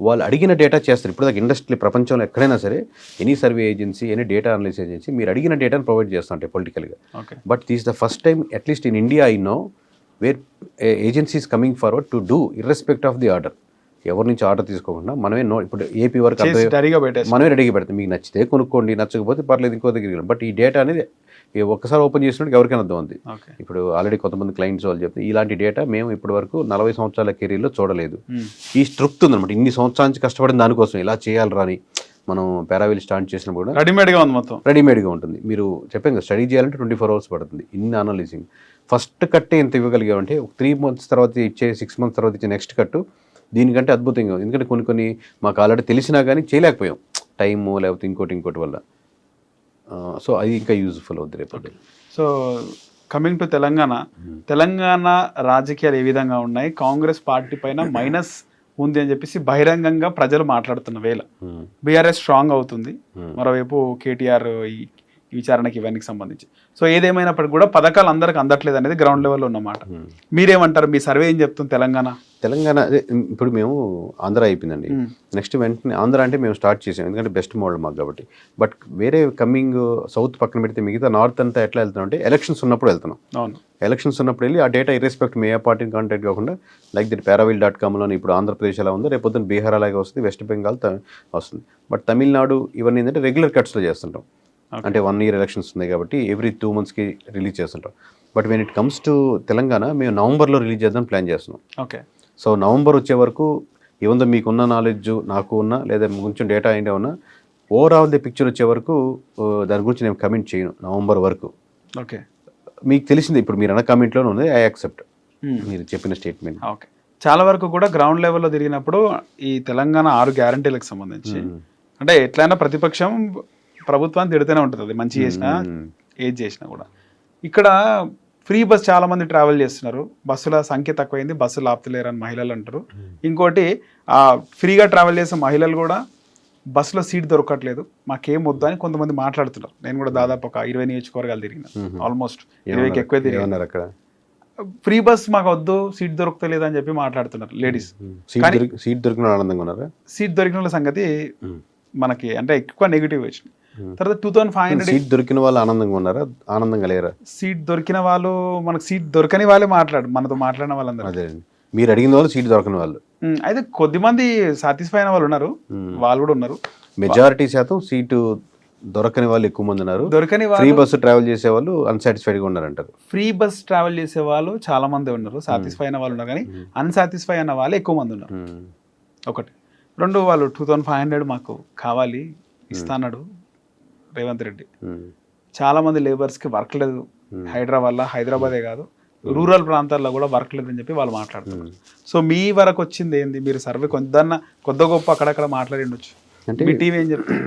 వాళ్ళు అడిగిన డేటా చేస్తారు. ఇప్పుడు దాకా ఇండస్ట్రీ ప్రపంచంలో ఎక్కడైనా సరే, any survey agency, any data analysis agency మీరు అడిగిన డేటాను ప్రొవైడ్ చేస్తుంటాయి పొలిటికల్గా. But this the first time at least in India I know where agencies coming forward to do irrespective of the order. ఎవరి నుంచి ఆర్డర్ తీసుకోకుండా మనమే ఇప్పుడు ఏపీ వరకు మనమే రెడీగా పెడతాం. మీకు నచ్చితే కొనుక్కోండి, నచ్చకపోతే పర్లేదు ఇంకో దగ్గర. బట్ ఈ డేటా అనేది ఒక్కసారి ఓపెన్ చేసినట్టు ఎవరికైనా అర్థం ఉంది. ఇప్పుడు ఆల్రెడీ కొంతమంది క్లయింట్స్ వాళ్ళు చెప్తే ఇలాంటి డేటా మేము ఇప్పటి వరకు 40 సంవత్సరాల కెరీర్లో చూడలేదు. ఈ స్ట్రక్ట్ ఉందన్నమాట, ఇన్ని సంవత్సరాల నుంచి కష్టపడిన దానికోసం ఇలా చేయాలి రాని. మనం పారావీల్ స్టార్ట్ చేసినప్పుడు కూడా రెడీమేడ్గా ఉంది, మొత్తం రెడీమేడ్గా ఉంటుంది. మీరు చెప్పాను కదా, స్టడీ చేయాలంటే 24 hours పడుతుంది. ఇన్ని అనలైజింగ్ ఫస్ట్ కట్టే ఎంత ఇవ్వగలిగామంటే 3 months తర్వాత ఇచ్చే, 6 months తర్వాత ఇచ్చే నెక్స్ట్ కట్టు దీనికంటే అద్భుతంగా ఉంది. ఎందుకంటే కొన్ని మాకు ఆల్రెడీ తెలిసినా కానీ చేయలేకపోయాం, టైము లేకపోతే ఇంకోటి వల్ల. సో అది ఇంకా యూజ్ఫుల్ అవుతుంది రేపు. సో కమింగ్ టు తెలంగాణ రాజకీయాలు ఏ విధంగా ఉన్నాయి, కాంగ్రెస్ పార్టీ పైన మైనస్ ఉంది అని చెప్పేసి బహిరంగంగా ప్రజలు మాట్లాడుతున్న వేళ బీఆర్ఎస్ స్ట్రాంగ్ అవుతుంది, మరోవైపు కేటీఆర్ ఈ విచారణకి ఇవన్నీ సంబంధించి. సో ఏదేమైనప్పటికీ కూడా పథకాలు అందరికి అందట్లేదు అనేది గ్రౌండ్ లెవెల్లో ఉన్నమాట. మీరేమంటారు, మీ సర్వే ఏం చెప్తుంది? తెలంగాణ ఇప్పుడు మేము ఆంధ్ర అయిపోయిందండి, నెక్స్ట్ వెంటనే ఆంధ్ర అంటే మేము స్టార్ట్ చేసాం, ఎందుకంటే బెస్ట్ మోడల్ మాకు కాబట్టి. బట్ వేరే కమింగ్ సౌత్ పక్కన పెడితే మిగతా నార్త్ అంతా ఎట్లా వెళ్తున్నాం అంటే ఎలక్షన్స్ ఉన్నప్పుడు వెళ్తున్నాం. ఎలక్షన్స్ ఉన్నప్పుడు వెళ్ళి ఆ డేటా ఇర్రెస్పెక్ట్ మే పార్టీని కాంటాక్ట్ కాకుండా లైక్ దిట్ paravil.com ఇప్పుడు ఆంధ్రప్రదేశ్ అలా ఉంది, రేపు పొద్దున్న బీహార్ అలాగే వస్తుంది, వెస్ట్ బెంగాల్ వస్తుంది. బట్ తమిళనాడు ఇవన్నీ ఏంటంటే రెగ్యులర్ కట్స్లో చేస్తుంటాం. అంటే 1 year ఎలక్షన్స్ ఉన్నాయి కాబట్టి ఎవ్రీ 2 monthsకి రిలీజ్ చేస్తుంటాం. But when it comes to Telangana మేము నవంబర్లో రిలీజ్ చేద్దాం ప్లాన్ చేస్తున్నాం. ఓకే, సో నవంబర్ వచ్చే వరకు ఏముందో మీకున్న నాలెడ్జ్ నాకు ఉన్నా, లేదా కొంచెం డేటా అయినా ఉన్నా, ఓవరాల్ ది పిక్చర్ వచ్చే వరకు దాని గురించి నేను కమెంట్ చేయను నవంబర్ వరకు. ఓకే, మీకు తెలిసింది ఇప్పుడు మీరు అన్న కమెంట్లోనే ఉంది, ఐ యాక్సెప్ట్ మీరు చెప్పిన స్టేట్మెంట్. ఓకే, చాలా వరకు కూడా గ్రౌండ్ లెవెల్లో తిరిగినప్పుడు ఈ తెలంగాణ 6 గ్యారంటీలకు సంబంధించి అంటే ఎట్లయినా ప్రతిపక్షం ప్రభుత్వాన్ని తిడుతూనే ఉంటుంది, అది మంచి చేసినా ఏది చేసినా కూడా. ఇక్కడ ఫ్రీ బస్ చాలా మంది ట్రావెల్ చేస్తున్నారు, బస్సుల సంఖ్య తక్కువైంది, బస్సులు ఆపుతలేరు అని మహిళలు అంటారు. ఇంకోటి ఫ్రీగా ట్రావెల్ చేసే మహిళలు కూడా బస్సులో సీట్ దొరకట్లేదు, మాకేం వద్దు అని కొంతమంది మాట్లాడుతున్నారు. నేను కూడా దాదాపు ఒక 20 నియోజకవర్గాలు తిరిగిన, ఆల్మోస్ట్ 20కి ఎక్కువ తిరిగినారు. అక్కడ ఫ్రీ బస్ మాకు వద్దు, సీట్ దొరకలేదు అని చెప్పి మాట్లాడుతున్నారు లేడీస్. సీట్ దొరికిన ఆనందంగా ఉన్నారా? సీట్ దొరికిన సంగతి మనకి అంటే ఎక్కువ నెగిటివ్ వచ్చింది. తర్వాత 2500 సీట్ దొరికిన వాళ్ళు ఆనందంగా ఉన్నారా, ఆనందంగా లేరా? సీట్ దొరికిన వాళ్ళు, మనకు సీట్ దొరకని వాళ్ళే మనతో మాట్లాడిన వాళ్ళందరూ. అదే మీరు అడిగిన వాళ్ళు సీట్ దొరకని వాళ్ళు అయితే కొద్దిమంది సాటిస్ఫై అయిన వాళ్ళు ఉన్నారు, వాళ్ళు కూడా ఉన్నారు. మెజారిటీ శాతం సీటు దొరకని వాళ్ళు ఎక్కువ మంది ఉన్నారు. దొరకని ఫ్రీ బస్సు ట్రావెల్ చేసే వాళ్ళు అన్సాటిస్ఫైడ్ గా ఉన్నారంటారు. ఫ్రీ బస్ ట్రావెల్ చేసే వాళ్ళు చాలా మంది ఉన్నారు, సాటిస్ఫై అయిన వాళ్ళు ఉన్నారు, కానీ అన్సాటిస్ఫై అయిన వాళ్ళు ఎక్కువ మంది ఉన్నారు. ఒకటి. 2, వాళ్ళు 2500 మాకు కావాలి ఇస్తాన్నాడు రేవంత్ రెడ్డి. చాలా మంది లేబర్స్కి వర్క్ లేదు, హైదరాబాదే కాదు రూరల్ ప్రాంతాల్లో కూడా వర్క్ లేదని చెప్పి వాళ్ళు మాట్లాడుతున్నారు. సో మీ వరకు వచ్చింది ఏంది? మీరు సర్వే కొద్ది గొప్ప అక్కడక్కడ మాట్లాడి ఉండొచ్చు, అంటే మీ టీవీ ఏం చెప్తుంది?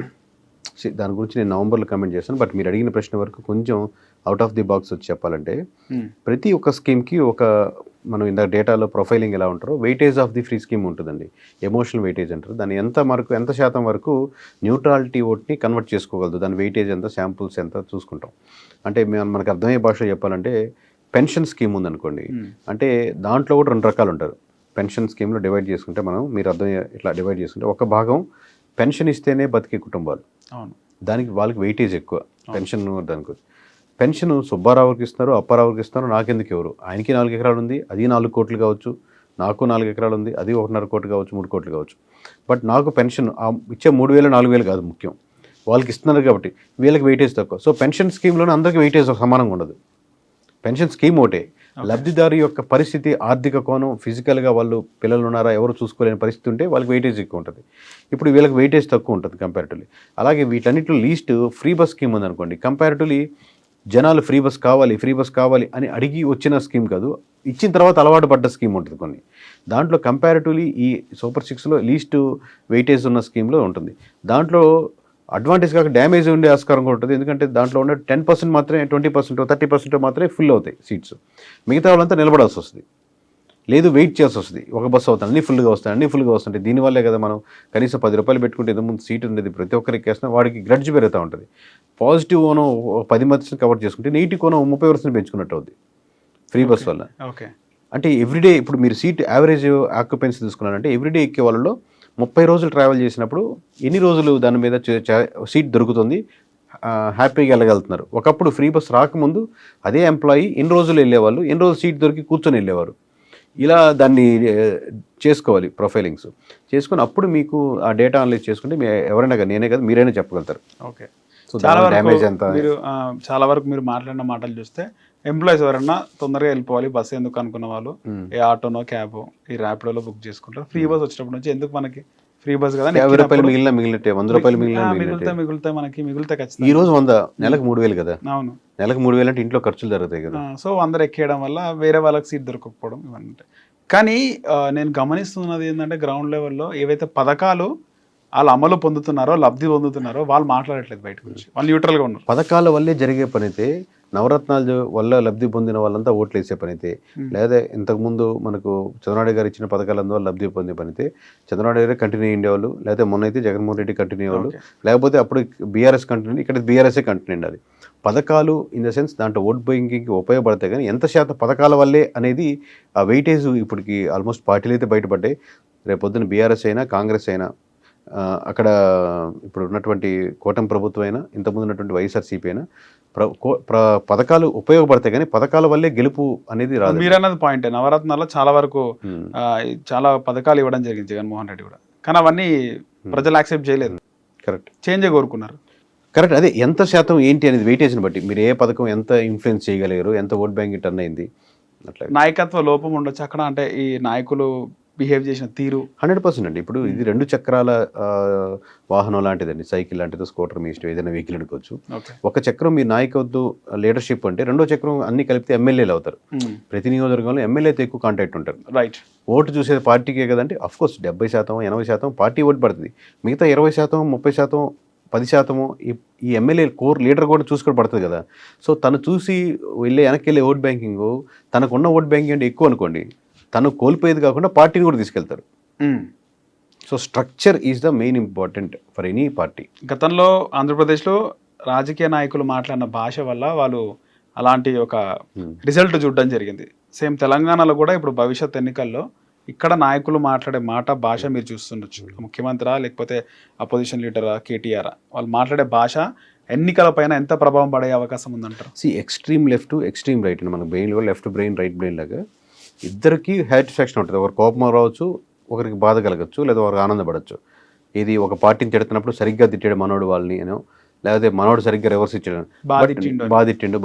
దాని గురించి నేను నవంబర్లో కమెంట్ చేస్తాను. బట్ మీరు అడిగిన ప్రశ్న వరకు కొంచెం అవుట్ ఆఫ్ ది బాక్స్ వచ్చి చెప్పాలంటే, ప్రతి ఒక్క స్కీమ్కి ఒక మనం ఇందాక డేటాలో ప్రొఫైలింగ్ ఎలా ఉంటారో weightage of the free scheme ఉంటుందండి. ఎమోషనల్ వెయిటేజ్ అంటారు దాన్ని. ఎంత శాతం వరకు న్యూట్రాలిటీ ఓట్ని కన్వర్ట్ చేసుకోగలదు, దాని వెయిటేజ్ ఎంత, శాంపుల్స్ ఎంత చూసుకుంటాం. అంటే మనకు అర్థమయ్యే భాషలో చెప్పాలంటే, పెన్షన్ స్కీమ్ ఉందనుకోండి, అంటే దాంట్లో కూడా 2 రకాలు ఉంటారు. పెన్షన్ స్కీమ్లో డివైడ్ చేసుకుంటే ఇట్లా డివైడ్ చేసుకుంటే, ఒక భాగం పెన్షన్ ఇస్తేనే బతికే కుటుంబాలు, దానికి వాళ్ళకి వెయిటేజ్ ఎక్కువ పెన్షన్. దానికి పెన్షన్ సుబ్బారావుకి ఇస్తున్నారు, అప్పారావుకి ఇస్తున్నారు, నాకెందుకు ఎవరు? ఆయనకి 4 ఎకరాలు ఉంది, అది 4 కోట్లు కావచ్చు, నాకు 4 ఎకరాలు ఉంది, అది 1.5 కోట్లు కావచ్చు, 3 కోట్లు కావచ్చు. బట్ నాకు పెన్షన్ ఇచ్చే 3,000 4,000 కాదు ముఖ్యం, వాళ్ళకి ఇస్తున్నారు కాబట్టి వీళ్ళకి వెయిటేజ్ తక్కువ. సో పెన్షన్ స్కీమ్లోనే అందరికీ వెయిటేజ్ సమానంగా ఉండదు. పెన్షన్ స్కీమ్ ఒకటే, లబ్ధిదారు యొక్క పరిస్థితి, ఆర్థిక కోణం, ఫిజికల్గా వాళ్ళు పిల్లలు ఉన్నారా ఎవరు చూసుకోలేని పరిస్థితి ఉంటే వాళ్ళకి వెయిటేజ్ ఎక్కువ ఉంటుంది. ఇప్పుడు వీళ్ళకి వెయిటేజ్ తక్కువ ఉంటుంది కంపారిటివ్లీ. అలాగే వీటన్నిటిలో లీస్ట్ ఫ్రీ బస్ స్కీమ్ ఉందనుకోండి, కంపారిటివ్లీ జనాలు ఫ్రీ బస్ కావాలి అని అడిగి వచ్చిన స్కీమ్ కాదు, ఇచ్చిన తర్వాత అలవాటు పడ్డ స్కీమ్ ఉంటుంది కొన్ని. దాంట్లో కంపారిటివ్లీ ఈ సూపర్ 6లో లీస్ట్ వెయిటేజ్ ఉన్న స్కీమ్లో ఉంటుంది. దాంట్లో అడ్వాంటేజ్ కాక డ్యామేజ్ ఉండే ఆస్కారం కూడా ఉంటుంది. ఎందుకంటే దాంట్లో ఉన్న 10% మాత్రమే, 20% 30% మాత్రమే ఫుల్ అవుతాయి సీట్స్. మిగతా వాళ్ళంతా నిలబడాల్సి వస్తుంది, లేదు వెయిట్ చేయాల్సి వస్తుంది. ఒక బస్సు అవుతాయి, అన్నీ ఫుల్గా వస్తుంటాయి. దీనివల్లే కదా మనం కనీసం 10 రూపాయలు పెట్టుకుంటే ఇంతకుముందు సీట్ ఉండేది, ప్రతి ఒక్కరికి వేసినా వాడికి గ్రడ్జ్ పెరుగుతూ ఉంటుంది. పాజిటివ్ కోణం 10% కవర్ చేసుకుంటే నెగిటివ్ కోణం 30% పెంచుకున్నట్టు అవుతుంది ఫ్రీ బస్ వల్ల. ఓకే, అంటే ఎవ్రీడే ఇప్పుడు మీరు సీట్ యావరేజ్ ఆక్యుపెన్సీ తీసుకున్నారంటే ఎవ్రీడే ఎక్కే వాళ్ళలో 30 రోజులు ట్రావెల్ చేసినప్పుడు ఎన్ని రోజులు దాని మీద సీట్ దొరుకుతుంది, హ్యాపీగా వెళ్ళగలుగుతున్నారు. ఒకప్పుడు ఫ్రీ బస్ రాకముందు అదే ఎంప్లాయీ ఎన్ని రోజులు వెళ్ళేవాళ్ళు, ఎన్ని రోజులు సీట్ దొరికి కూర్చొని వెళ్ళేవారు. ఇలా దాన్ని చేసుకోవాలి, ప్రొఫైలింగ్స్ చేసుకొని అప్పుడు మీకు ఆ డేటా అనలైజ్ చేసుకుంటే ఎవరైనా కదా, నేనే కదా, మీరైనా చెప్పగలుగుతారు. ఓకే, సో డ్యామేజ్ ఎంత. చాలా వరకు మీరు మాట్లాడిన మాటలు చూస్తే ఎంప్లాయీస్ ఎవరైనా తొందరగా వెళ్ళిపోవాలి, బస్సు ఎందుకు అనుకున్న వాళ్ళు ఏ ఆటోనో క్యాబో ఈ ర్యాపిడోలో బుక్ చేసుకుంటారు. ఫ్రీ బస్ వచ్చినప్పటి నుంచి ఎందుకు మనకి ఫ్రీ బస్ కదా, 50 రూపాయలు మిగిలినట్టే, 100 రూపాయలు మిగులుతాయి ఖచ్చితంగా. ఈ రోజు 100, నెలకు 3,000 కదా. అవును, నెలకు 3,000 అంటే ఇంట్లో ఖర్చులు జరుగుతాయి కదా. సో అందరు ఎక్కేయడం వల్ల వేరే వాళ్ళకి సీట్ దొరకకపోవడం ఇవన్నీ. కానీ నేను గమనిస్తున్నది ఏంటంటే, గ్రౌండ్ లెవెల్లో ఏవైతే పథకాలు వాళ్ళు అమలు పొందుతున్నారో, లబ్ధి పొందుతున్నారో వాళ్ళు మాట్లాడట్లేదు బయట గురించి, వాళ్ళు న్యూట్రల్గా ఉన్నారు. పథకాల వల్లే జరిగే పనైతే, నవరత్నాలు వల్ల లబ్ధి పొందిన వాళ్ళంతా ఓట్లు వేసే పనైతే, లేదా ఇంతకుముందు మనకు చంద్రబాబు గారు ఇచ్చిన పథకాల అందువల్ల లబ్ధి పొందే పనైతే చంద్రబాబు గారే కంటిన్యూ అయ్యేవాళ్ళు, లేకపోతే మొన్న అయితే జగన్మోహన్ రెడ్డి కంటిన్యూ అయ్యేవాళ్ళు, లేకపోతే అప్పుడు బీఆర్ఎస్ కంటిన్యూ, ఇక్కడ బీఆర్ఎస్ఏ కంటిన్యూ ఉండాలి. పథకాలు ఇన్ ద సెన్స్ దాంట్లో ఓట్ బ్యాంకింగ్కి ఉపయోగపడతాయి, కానీ ఎంత శాతం పథకాల వల్లే అనేది ఆ వెయిటేజ్ ఇప్పటికి ఆల్మోస్ట్ పార్టీలు అయితే బయటపడ్డాయి. రేపు పొద్దున బీఆర్ఎస్ అయినా కాంగ్రెస్ అయినా, అక్కడ ఇప్పుడు ఉన్నటువంటి కూటమి ప్రభుత్వం అయినా, ఇంతకుముందు ఉన్నటువంటి వైఎస్ఆర్సీపీ అయినా, పథకాలు ఉపయోగపడతాయి కానీ పథకాల వల్లే గెలుపు అనేది రాదు. మీరు అన్నది పాయింట్. నవరత్నాల్లో చాలా వరకు చాలా పథకాలు ఇవ్వడం జరిగింది జగన్మోహన్ రెడ్డి కూడా, కానీ అవన్నీ ప్రజలు యాక్సెప్ట్ చేయలేదు. కరెక్ట్, చేంజ్ కోరుకున్నారు. కరెక్ట్, అదే ఎంత శాతం ఏంటి అనేది వెయిటేజ్ని బట్టి మీరు ఏ పథకం ఎంత ఇన్ఫ్లుయెన్స్ చేయగలిగారు, ఎంత ఓట్ బ్యాంక్ టర్న్ అయింది, అట్లా నాయకత్వ లోపం ఉండొచ్చు అక్కడ. అంటే ఈ నాయకులు బిహేవ్ చేసిన తీరు 100% అండి. ఇప్పుడు ఇది 2 చక్రాల వాహనం లాంటిదండి, సైకిల్ లాంటిది, స్కూటర్, మీ ఇష్టం ఏదైనా వెహికల్ అనుకోవచ్చు. ఒక చక్రం మీ నాయకత్వం లీడర్షిప్ అంటే, రెండో చక్రం అన్ని కలిపితే ఎమ్మెల్యేలు అవుతారు. ప్రతి నియోజకవర్గంలో ఎమ్మెల్యేతో ఎక్కువ కాంటాక్ట్ ఉంటారు. రైట్, ఓటు చూసేది పార్టీకే కదంటే, అఫ్కోర్స్ 70% 80% పార్టీ ఓటు పడుతుంది, మిగతా 20% 30% 10% ఈ ఎమ్మెల్యే కోర్ లీడర్ కూడా చూసుకొని పడుతుంది కదా. సో తను చూసి వెనక్కి వెళ్ళే ఓట్ బ్యాంకింగ్, తనకున్న ఓట్ బ్యాంకింగ్ అంటే ఎక్కువ అనుకోండి, తను కోల్పోయేది కాకుండా పార్టీని కూడా తీసుకెళ్తారు. So structure is the main important for any party. గతంలో ఆంధ్రప్రదేశ్లో రాజకీయ నాయకులు మాట్లాడిన భాష వల్ల వాళ్ళు అలాంటి ఒక రిజల్ట్ చూడడం జరిగింది. సేమ్ తెలంగాణలో కూడా ఇప్పుడు భవిష్యత్ ఎన్నికల్లో ఇక్కడ నాయకులు మాట్లాడే మాట, భాష మీరు చూస్తుండొచ్చు. ముఖ్యమంత్రి లేకపోతే అపోజిషన్ లీడరా, కేటీఆర్, వాళ్ళు మాట్లాడే భాష ఎన్నికల పైన ఎంత ప్రభావం పడే అవకాశం ఉందంటారు? ఎక్స్ట్రీమ్ లెఫ్ట్, ఎక్స్ట్రీమ్ రైట్, మన బ్రెయిన్లో లెఫ్ట్ బ్రెయిన్, రైట్ బ్రెయిన్ లాగా ఇద్దరికి సాటిస్ఫాక్షన్ ఉంటుంది. ఒకరు కోపం రావచ్చు, ఒకరికి బాధ కలగచ్చు, లేదా ఒకరికి ఆనందపడచ్చు. ఇది ఒక పార్టీని తిడుతున్నప్పుడు సరిగ్గా తిట్టాడు మనోడు వాళ్ళని అనో, లేకపోతే మనోడు సరిగ్గా రివర్స్ ఇచ్చాడు, బాధిట్టిండు.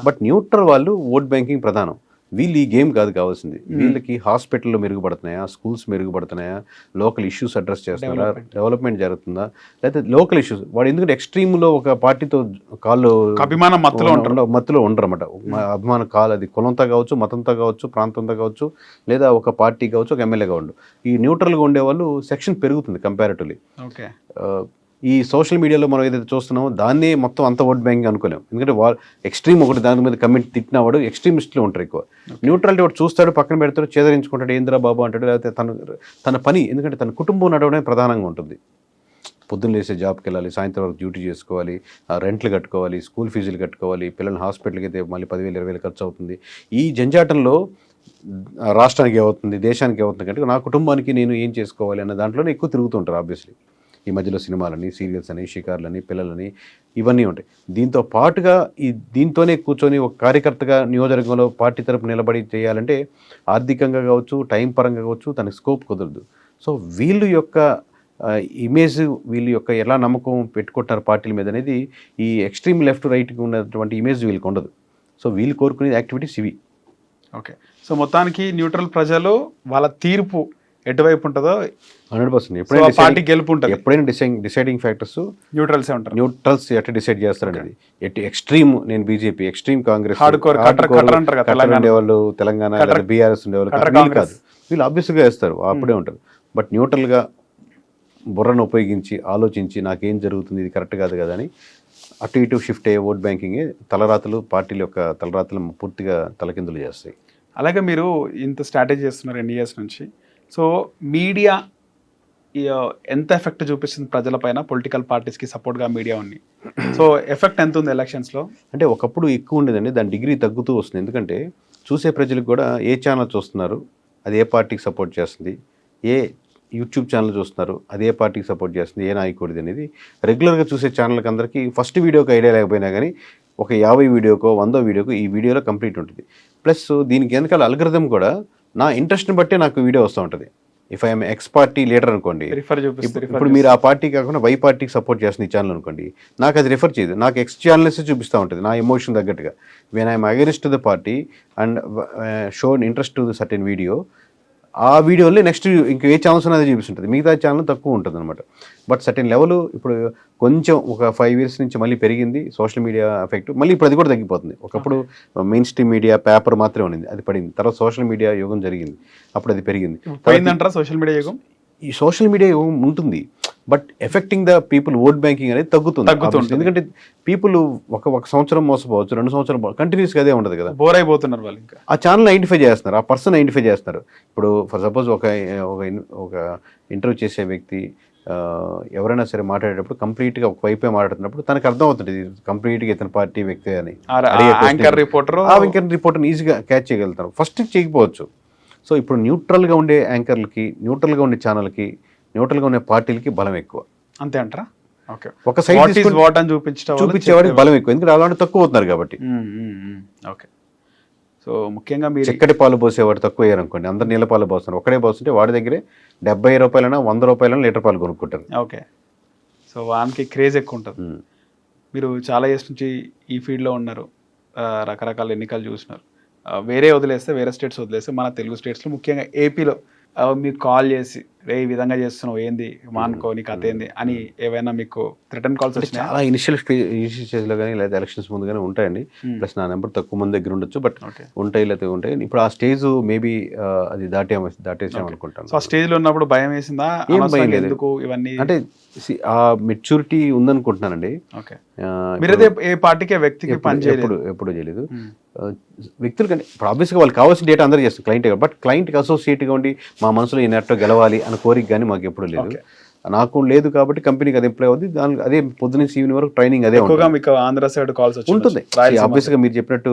బట్ న్యూట్రల్ వాళ్ళు ఓట్ బ్యాంకింగ్ ప్రధానం. వీళ్ళు ఈ గేమ్ కాదు కావాల్సింది. వీళ్ళకి హాస్పిటల్లో మెరుగుపడుతున్నాయా, స్కూల్స్ మెరుగుపడుతున్నాయా, లోకల్ ఇష్యూస్ అడ్రస్ చేస్తున్నారా, డెవలప్మెంట్ జరుగుతుందా, లేకపోతే లోకల్ ఇష్యూస్. వాడు ఎందుకంటే ఎక్స్ట్రీమ్లో ఒక పార్టీతో కాళ్ళు అభిమానం మత్తులో ఉండరన్నమాట. అభిమానం కాలు అది కులంతో కావచ్చు, మతంతో కావచ్చు, ప్రాంతంతో కావచ్చు, లేదా ఒక పార్టీ కావచ్చు, ఒక ఎమ్మెల్యే కావచ్చు. ఈ న్యూట్రల్గా ఉండేవాళ్ళు సెక్షన్ పెరుగుతుంది కంపారిటివ్లీ. ఓకే. ఈ సోషల్ మీడియాలో మనం ఏదైతే చూస్తున్నామో దాన్నే మొత్తం అంత ఓట్ బ్యాంకింగ్ అనుకోలేము. ఎందుకంటే వాళ్ళు ఎక్స్ట్రీమ్ ఒకటి దాని మీద కమెంట్ తిట్టినవాడు ఎక్స్ట్రీమిస్ట్లో ఉంటారు ఎక్కువ. న్యూట్రాలిటీ వాడు చూస్తాడు, పక్కన పెడతాడు, చేదరించుకుంటాడు, ఏంద్రా బాబు అంటాడు, లేకపోతే తన పని, ఎందుకంటే తన కుటుంబం నడవడమే ప్రధానంగా ఉంటుంది. పొద్దున్న లేసే జాబ్కి వెళ్ళాలి, సాయంత్రం వరకు డ్యూటీ చేసుకోవాలి, రెంట్లు కట్టుకోవాలి, స్కూల్ ఫీజులు కట్టుకోవాలి, పిల్లల్ని హాస్పిటల్కి అయితే మళ్ళీ 10,000 20,000 ఖర్చు అవుతుంది. ఈ జంజాటంలో రాష్ట్రానికి ఏమవుతుంది, దేశానికి ఏమవుతుంది కంటే నా కుటుంబానికి నేను ఏం చేసుకోవాలి అన్న దాంట్లోనే ఎక్కువ తిరుగుతుంటారు ఆబ్వియస్లీ. ఈ మధ్యలో సినిమాలని, సీరియల్స్ అని, షికార్లని, పిల్లలని, ఇవన్నీ ఉంటాయి. దీంతో పాటుగా దీంతోనే కూర్చొని ఒక కార్యకర్తగా నియోజకవర్గంలో పార్టీ తరపు నిలబడి చేయాలంటే ఆర్థికంగా కావచ్చు, టైం పరంగా కావచ్చు, తనకి స్కోప్ కుదరదు. సో వీళ్ళ యొక్క ఇమేజ్, వీళ్ళ యొక్క ఎలా నమ్మకం పెట్టుకుంటారు పార్టీల మీద అనేది ఈ ఎక్స్ట్రీమ్ లెఫ్ట్ రైట్కి ఉన్నటువంటి ఇమేజ్ వీళ్ళకి ఉండదు. సో వీళ్ళు కోరుకునే యాక్టివిటీస్ ఇవి. ఓకే. సో మొత్తానికి న్యూట్రల్ ప్రజలు వాళ్ళ తీర్పు ఎటువైపు ఉంటుందో 100%. ఎప్పుడైనా పార్టీ గెలుపు ఉంటుంది. ఎప్పుడైనా డిసైడింగ్ ఫ్యాక్టర్స్ న్యూట్రల్సే ఉంటారు. న్యూట్రల్స్ ఎట్లా డిసైడ్ చేస్తారనేది. ఎక్స్ట్రీమ్ నేను బీజేపీ, ఎక్స్ట్రీమ్ కాంగ్రెస్ ఉండేవాళ్ళు, తెలంగాణ బీఆర్ఎస్ ఉండేవాళ్ళు కాదు. వీళ్ళు ఆబ్వియస్గా వేస్తారు, అప్పుడే ఉంటారు. బట్ న్యూట్రల్గా బుర్రను ఉపయోగించి ఆలోచించి నాకేం జరుగుతుంది, ఇది కరెక్ట్ కాదు కదా అని అటు ఇటు షిఫ్ట్ అయ్యే ఓట్ బ్యాంకింగ్ తలరాతలు, పార్టీల యొక్క తలరాతలు పూర్తిగా తలకిందులు చేస్తాయి. అలాగే మీరు ఇంత స్ట్రాటజీ చేస్తున్నారు ఎన్ని ఇయర్స్ నుంచి. సో మీడియా ఎంత ఎఫెక్ట్ చూపిస్తుంది ప్రజలపైన, పొలిటికల్ పార్టీస్కి సపోర్ట్గా మీడియా ఉంది. సో ఎఫెక్ట్ ఎంత ఉంది ఎలక్షన్స్లో? అంటే ఒకప్పుడు ఎక్కువ ఉండేదండి, దాని డిగ్రీ తగ్గుతూ వస్తుంది. ఎందుకంటే చూసే ప్రజలకు కూడా ఏ ఛానల్ చూస్తున్నారు, అది ఏ పార్టీకి సపోర్ట్ చేస్తుంది, ఏ యూట్యూబ్ ఛానల్ చూస్తున్నారు, అదే పార్టీకి సపోర్ట్ చేస్తుంది, ఏ నాయకుడిది అనేది రెగ్యులర్గా చూసే ఛానల్కి అందరికీ ఫస్ట్ వీడియోకి ఐడియా లేకపోయినా కానీ ఒక 50 వీడియోకో 100 వీడియోకో ఈ వీడియోలో కంప్లీట్ ఉంటుంది. ప్లస్ దీనికి వెనకాల అల్గరిథం కూడా నా ఇంట్రెస్ట్ని బట్టే నాకు వీడియో వస్తూ ఉంటుంది. If I'm X party leader అనుకోండి, ఇప్పుడు మీరు ఆ పార్టీ కాకుండా వై పార్టీకి సపోర్ట్ చేస్తుంది ఈ ఛానల్ అనుకోండి, నాకు అది రిఫర్ చేయదు, నాకు ఎక్స్ ఛానల్స్ చూపిస్తూ ఉంటుంది నా ఎమోషన్ తగ్గట్టుగా. When I'm against to the party and shown interest to the certain video, ఆ వీడియోలో నెక్స్ట్ ఇంకా ఏ ఛానల్స్ అనేది చూపిస్తుంటుంది, మిగతా ఛానల్ తక్కువ ఉంటుంది అనమాట. బట్ సర్టెన్ లెవెల్ ఇప్పుడు కొంచెం ఒక 5 years నుంచి మళ్ళీ పెరిగింది సోషల్ మీడియా ఎఫెక్ట్. మళ్ళీ ఇప్పుడు అది కూడా తగ్గిపోతుంది. ఒకప్పుడు మెయిన్ స్ట్రీమ్ మీడియా, పేపర్ మాత్రమే ఉండింది, అది పడింది. తర్వాత సోషల్ మీడియా యుగం జరిగింది, అప్పుడు అది పెరిగింది. పోయిందంటారా సోషల్ మీడియా యుగం? ఈ సోషల్ మీడియా యుగం ఉంటుంది, but affecting the people vote banking అనేది తగ్గుతుంది. ఎందుకంటే పీపుల్ ఒక సంవత్సరం మోసపోవచ్చు, 2 సంవత్సరం కంటిన్యూస్గా అదే ఉండదు కదా, బోర్ అయిపోతున్నారు వాళ్ళు. ఇంకా ఆ ఛానల్ ఐడెంటిఫై చేస్తున్నారు, ఆ పర్సన్ ఐడెంటిఫై చేస్తున్నారు. ఇప్పుడు ఫర్ సపోజ్ ఒక ఇంటర్వ్యూ చేసే వ్యక్తి ఎవరైనా సరే మాట్లాడేటప్పుడు కంప్లీట్గా ఒక వైపే మాట్లాడుతున్నప్పుడు తనకు అర్థం అవుతుంది కంప్లీట్గా ఇతని పార్టీ వ్యక్తి అని. యాంకర్ రిపోర్టర్ని ఈజీగా క్యాచ్ చేయగలుగుతారు, ఫస్ట్ చేయకపోవచ్చు. సో ఇప్పుడు న్యూట్రల్గా ఉండే యాంకర్లకి, న్యూట్రల్గా ఉండే ఛానల్కి, న్యూట్రల్గా ఉండే పార్టీలకి బలం ఎక్కువ. అంతే అంటారా? ఓకే. ఒక సైడ్ చూపించేవాడికి బలం ఎక్కువ, ఎందుకంటే అలాంటి తక్కువ అవుతున్నారు కాబట్టి. ఓకే. సో ముఖ్యంగా మీరు చక్కటి పాలు పోసేవాడు తక్కువ అయ్యారు అనుకోండి, అందరు నీళ్ళ పాలు పోస్తున్నారు. ఒకడే పోస్తుంటే వాడి దగ్గరే 70 రూపాయలైనా 100 రూపాయలైనా లీటర్ పాలు కొనుక్కుంటారు. ఓకే. సో వానికి క్రేజ్ ఎక్కువ ఉంటుంది. మీరు చాలా ఇయర్స్ నుంచి ఈ ఫీల్డ్లో ఉన్నారు, రకరకాల ఎన్నికలు చూసినారు. వేరే వదిలేస్తే, వేరే స్టేట్స్ వదిలేస్తే మన తెలుగు స్టేట్స్లో ముఖ్యంగా ఏపీలో మీకు కాల్ చేసి రే ఈ విధంగా చేస్తున్నావు, ఏంది మానుకో, నీ కథ ఏంది అని ఏవైనా మీకు థ్రెటన్ కాల్స్ వచ్చినాయి? చాలా ఇనిషియల్ స్టేజ్లో కానీ లేదా ఎలక్షన్స్ ముందు కానీ ఉంటాయండి. ప్లస్ నా నెంబర్ తక్కువ మంది దగ్గర ఉండొచ్చు, బట్ ఉంటాయి లేకపోతే ఉంటాయి. ఇప్పుడు ఆ స్టేజ్ మేబీ అది దాటేసాం అనుకుంటాను. సో ఆ స్టేజ్లో ఉన్నప్పుడు భయం వేసిందా? ఏం భయం లేదు, ఎందుకు ఇవన్నీ అంటే ఆ మెచ్యూరిటీ ఉందనుకుంటున్నానండి. ఓకే. మీరైతే ఏ పార్టీకి వ్యక్తికి పని చేయలేదు? ఎప్పుడు చేయలేదు. వ్యక్తులు కంటే ఇప్పుడు ఆబ్వియస్గా వాళ్ళు కావాల్సిన డేటా అందరూ చేస్తారు క్లయింట్, బట్ క్లయింట్కి అసోసియేట్గా ఉండి మా మనసులో ఈ నెట్లో గెలవాలి అన్న కోరిక కానీ మాకు ఎప్పుడు లేదు. నాకు లేదు కాబట్టి కంపెనీకి అది ఎంప్లాయ్ అవుతుంది, దానికి అదే పొద్దున్న ఈవినింగ్ వరకు ట్రైనింగ్ అదే మీకు ఆంధ్ర సైడ్ కాల్స్ ఉంటుంది. ఆబ్వియస్గా మీరు చెప్పినట్టు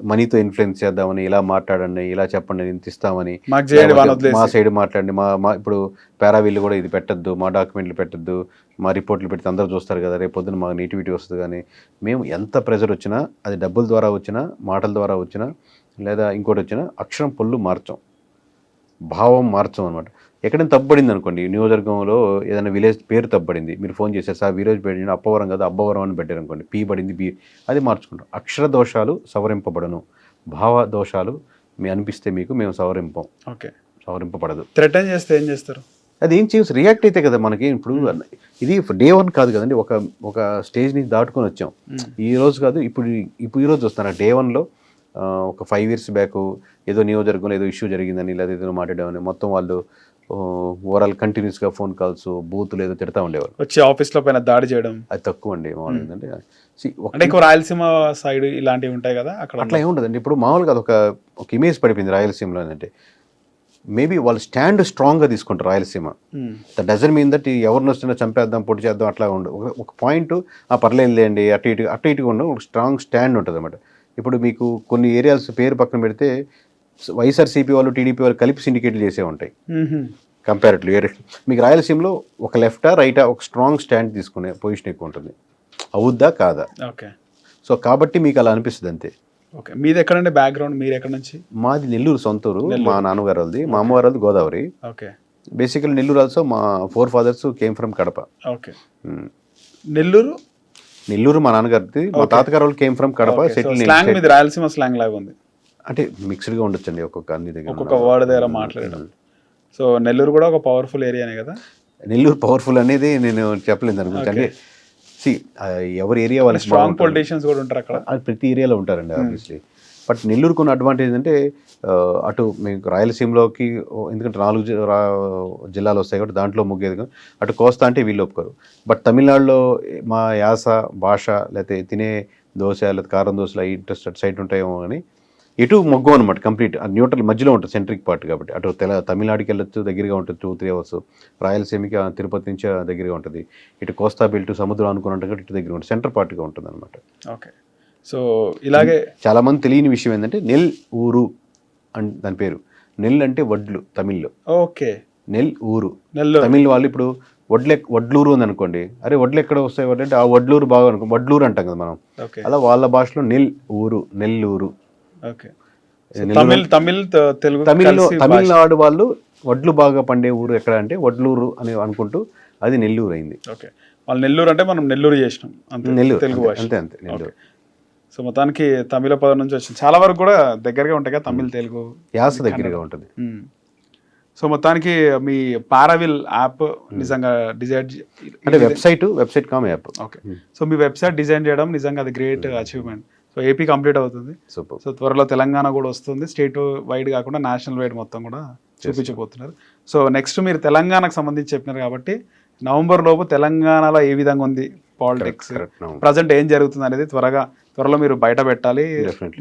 మనీతో ఇన్ఫ్లుయెన్స్ చేద్దామని, ఇలా మాట్లాడండి, ఇలా చెప్పండి, ఇంత ఇస్తామని, మా సైడ్ మాట్లాడండి, మా ఇప్పుడు పారావీళ్ళు కూడా ఇది పెట్టద్దు, మా డాక్యుమెంట్లు పెట్టద్దు, మా రిపోర్ట్లు పెడితే అందరూ చూస్తారు కదా, రేపు పొద్దున మాకు నెగిటివిటీ వస్తుంది. కానీ మేము ఎంత ప్రెజర్ వచ్చినా, అది డబ్బుల ద్వారా వచ్చినా, మాటల ద్వారా వచ్చినా, లేదా ఇంకోటి వచ్చినా అక్షరం పొల్లు మార్చాం, భావం మార్చాం అనమాట. ఎక్కడైనా తప్పబడింది అనుకోండి, నియోజకవర్గంలో ఏదైనా విలేజ్ పేరు తప్పబడింది, మీరు ఫోన్ చేశారు సార్ విలేజ్ పేరు అప్పవరం కదా అబ్బవరం అని పెట్టారు అనుకోండి, పీ పడింది బి, అది మార్చుకుంటాం. అక్షర దోషాలు సవరింపబడను, భావ దోషాలు మీ అనిపిస్తే మీకు మేము ఓకే సవరింపబడదు. థ్రెటన్ చేస్తే ఏం చేస్తారు? అది ఏం చేయవచ్చు, రియాక్ట్ అయితే కదా మనకి. ఇప్పుడు ఇది డే 1 కాదు కదండి, ఒక స్టేజ్ నుంచి దాటుకొని వచ్చాం. ఈ రోజు కాదు, ఇప్పుడు ఈ రోజు వస్తాను. డే 1లో ఒక 5 years బ్యాక్ ఏదో నియోజకవర్గంలో ఏదో ఇష్యూ జరిగిందని లేదా ఏదో మాట్లాడామని మొత్తం వాళ్ళు ఓవరాల్ కంటిన్యూస్గా ఫోన్ కాల్స్ బూతులు ఏదో తిడతా ఉండేవారు. వచ్చి ఆఫీస్లో పైన దాడి చేయడం అది తక్కువ అండి. మామూలు ఏంటంటే అంటే ఎక్కువ రాయలసీమ సైడ్ ఇలాంటివి ఉంటాయి కదా, అక్కడ అట్లా ఏముండదండి. ఇప్పుడు మామూలుగా ఒక ఇమేజ్ పడిపోయింది రాయలసీమలో ఏంటంటే, మేబీ వాళ్ళు స్టాండ్ స్ట్రాంగ్గా తీసుకుంటారు Rayalaseema. That doesn't mean that ఎవరిని వస్తున్నా చంపేద్దాం పొడి చేద్దాం అట్లా ఉండదు. ఒక పాయింట్ పర్లేదు లేండి అటు ఇటుగా ఉండడం, ఒక స్ట్రాంగ్ స్టాండ్ ఉంటుంది అన్నమాట. ఇప్పుడు మీకు కొన్ని ఏరియాస్ పేరు పక్కన పెడితే వైఎస్ఆర్సీపీ వాళ్ళు టీడీపీ వాళ్ళు కలిపి సిండికేట్లు చేసే ఉంటాయి కంపారిటివ్లీ. మీకు రాయలసీమలో ఒక లెఫ్టా రైటా ఒక స్ట్రాంగ్ స్టాండ్ తీసుకునే పొజిషన్ ఎక్కువ ఉంటుంది. అవుద్దా కాదా? ఓకే. సో కాబట్టి మీకు అలా అనిపిస్తుంది అంతే. ఓకే. మీది ఎక్కడండి బ్యాక్గ్రౌండ్? మీరు ఎక్కడ నుంచి? మాది నెల్లూరు సొంతూరు. మా నాన్నగారు వాళ్ళది, మా అమ్మగారు వాళ్ళది Godavari. Okay. Basically Nellore also మా 4 fathers came from Kadapa. Okay. Nellore మా నాన్నగారిది, మా తాతగారు వాళ్ళు కేమ్ ఫ్రమ్ కడప. స్లాంగ్ మీద రాయలసీమ స్లాంగ్ లాగా ఉంది అంటే మిక్స్డ్గా ఉండొచ్చండి ఒక్కొక్క అన్ని దగ్గర ఒక్కొక్క వర్డ్ దగ్గర మాట్లాడడం. సో నెల్లూరు కూడా ఒక పవర్ఫుల్ ఏరియానే కదా. నెల్లూరు పవర్ఫుల్ అనేది నేను చెప్పలేదు దాని గురించి. అంటే ఎవరి ఏరియా వాళ్ళకి స్ట్రాంగ్ పొలిటీషియన్స్ కూడా ఉంటారు అక్కడ. అది ప్రతి ఏరియాలో ఉంటారండి ఆబ్వియస్లీ. బట్ నెల్లూరుకు ఉన్న అడ్వాంటేజ్ అంటే అటు మీకు రాయలసీమలోకి ఎందుకంటే 4 జిల్లాలు వస్తాయి కాబట్టి దాంట్లో ముగ్గేది. అటు కోస్తా అంటే వీళ్ళు ఒప్పుకోరు. బట్ తమిళనాడులో మా యాస భాష లేకపోతే తినే దోశ లేదా కారం దోశలు అవి ఇంట్రెస్ట్ అటు సైడ్ ఉంటాయేమో అని ఎటు మొగ్గం అనమాట. కంప్లీట్ న్యూట్రల్ మధ్యలో ఉంటుంది, సెంట్రిక్ పార్ట్ కాబట్టి. అటు తమిళనాడుకి వెళ్ళొచ్చు, దగ్గరగా ఉంటుంది 2-3 hours. రాయలసీమకి తిరుపతి నుంచి దగ్గరగా ఉంటుంది. ఇటు కోస్తా బెల్ట్ సముద్రం అనుకున్నట్టుగా ఇటు దగ్గర ఉంటుంది, సెంటర్ పార్ట్గా ఉంటుంది అనమాట. ఓకే. సో ఇలాగే చాలామంది తెలియని విషయం ఏంటంటే నెల్ ఊరు అని దాని పేరు. నెల్ అంటే వడ్లు తమిళ్లో. ఓకే. నెల్ ఊరు తమిళ్ వాళ్ళు ఇప్పుడు వడ్లూరు ఉంది అనుకోండి, అరే వడ్లు ఎక్కడ వస్తాయి అంటే ఆ వడ్లూరు బాగా అనుకో వడ్లూరు అంటాం కదా మనం. అలా వాళ్ళ భాషలో నెల్ ఊరు నెల్లూరు. ఓకే. తమిళనాడు వాళ్ళు వడ్లు బాగా పండే ఊరు ఎక్కడ అంటే వడ్లూరు అని అనుకుంటూ అది నెల్లూరు అయింది. ఓకే. వాళ్ళు నెల్లూరు అంటే మనం నెల్లూరు చేసినాం అంతే, నెల్లూరు తెలుగు భాష అంతే అంతే నెల్లూరు. సో మొత్తానికి తమిళ పదం నుంచి వచ్చింది. చాలా వరకు కూడా దగ్గరగా ఉంటాయి కదా తమిళ తెలుగు యాస దగ్గరగా ఉంటుంది. సో మొత్తానికి మీ పారావిల్ యాప్ నిజంగా డిజైన్ అంటే website cum app. Okay. So మీ వెబ్సైట్ డిజైన్ చేయడం నిజంగా అది great achievement. So AP complete అవుతుంది. సో త్వరలో తెలంగాణ కూడా వస్తుంది. స్టేట్ వైడ్ కాకుండా నేషనల్ వైడ్ మొత్తం కూడా చూపించబోతున్నారు. సో నెక్స్ట్ మీరు తెలంగాణకు సంబంధించి చెప్పినారు కాబట్టి నవంబర్ లోపు తెలంగాణలో ఏ విధంగా ఉంది పాలిటిక్స్, ప్రజెంట్ ఏం జరుగుతుంది అనేది త్వరలో మీరు బయట పెట్టాలి.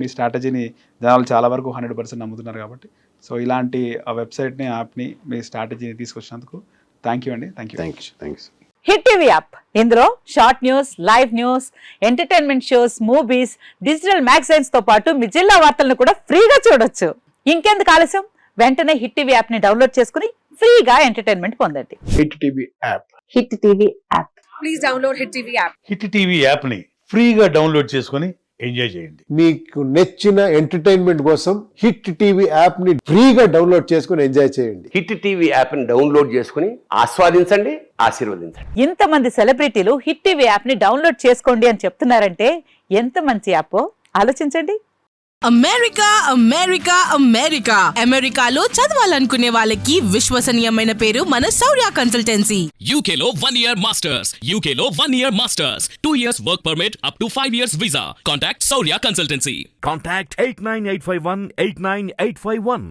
మీ స్ట్రాటజీని జనాలు చాలా వరకు 100% నమ్ముతున్నారు కాబట్టి. సో ఇలాంటి ఆ వెబ్సైట్ని యాప్ని మీ స్ట్రాటజీని తీసుకొచ్చినందుకు థ్యాంక్ యూ అండి. థ్యాంక్స్. హిట్ టీవీ యాప్, ఇందులో short news, live news, entertainment shows, movies, digital magazines తో పాటు మీ జిల్లా వార్తలను కూడా ఫ్రీగా చూడొచ్చు. ఇంకెందుకు ఆలస్యం, వెంటనే హిట్ టీవీ యాప్ ని డౌన్లోడ్ చేసుకుని ఫ్రీగా ఎంటర్టైన్మెంట్ పొందండి. Hit TV app. Hit TV app. Please download hit TV app. Hit TV app ని ఫ్రీగా డౌన్లోడ్ చేసుకుని ఎంజాయ్ చేయండి. మీకు నచ్చిన ఎంటర్టైన్మెంట్ కోసం హిట్ టీవీ యాప్ ని ఫ్రీగా డౌన్లోడ్ చేసుకుని ఎంజాయ్ చేయండి. హిట్ టీవీ యాప్ ని డౌన్లోడ్ చేసుకుని ఆస్వాదించండి, ఆశీర్వదించండి. ఇంతమంది సెలబ్రిటీలు హిట్ టీవీ యాప్ ని డౌన్లోడ్ చేసుకోండి అని చెప్తున్నారంటే ఎంత మంచి యాప్ ఆలోచించండి. అమెరికాలో చదవాలనుకునే వాళ్ళకి విశ్వసనీయమైన పేరు మన శౌర్య కన్సల్టెన్సీ. UK లో 1 year masters, UK లో 1 year masters, 2 years work permit up to 5 years visa. Contact Saurya Consultancy. Contact 89851 89851.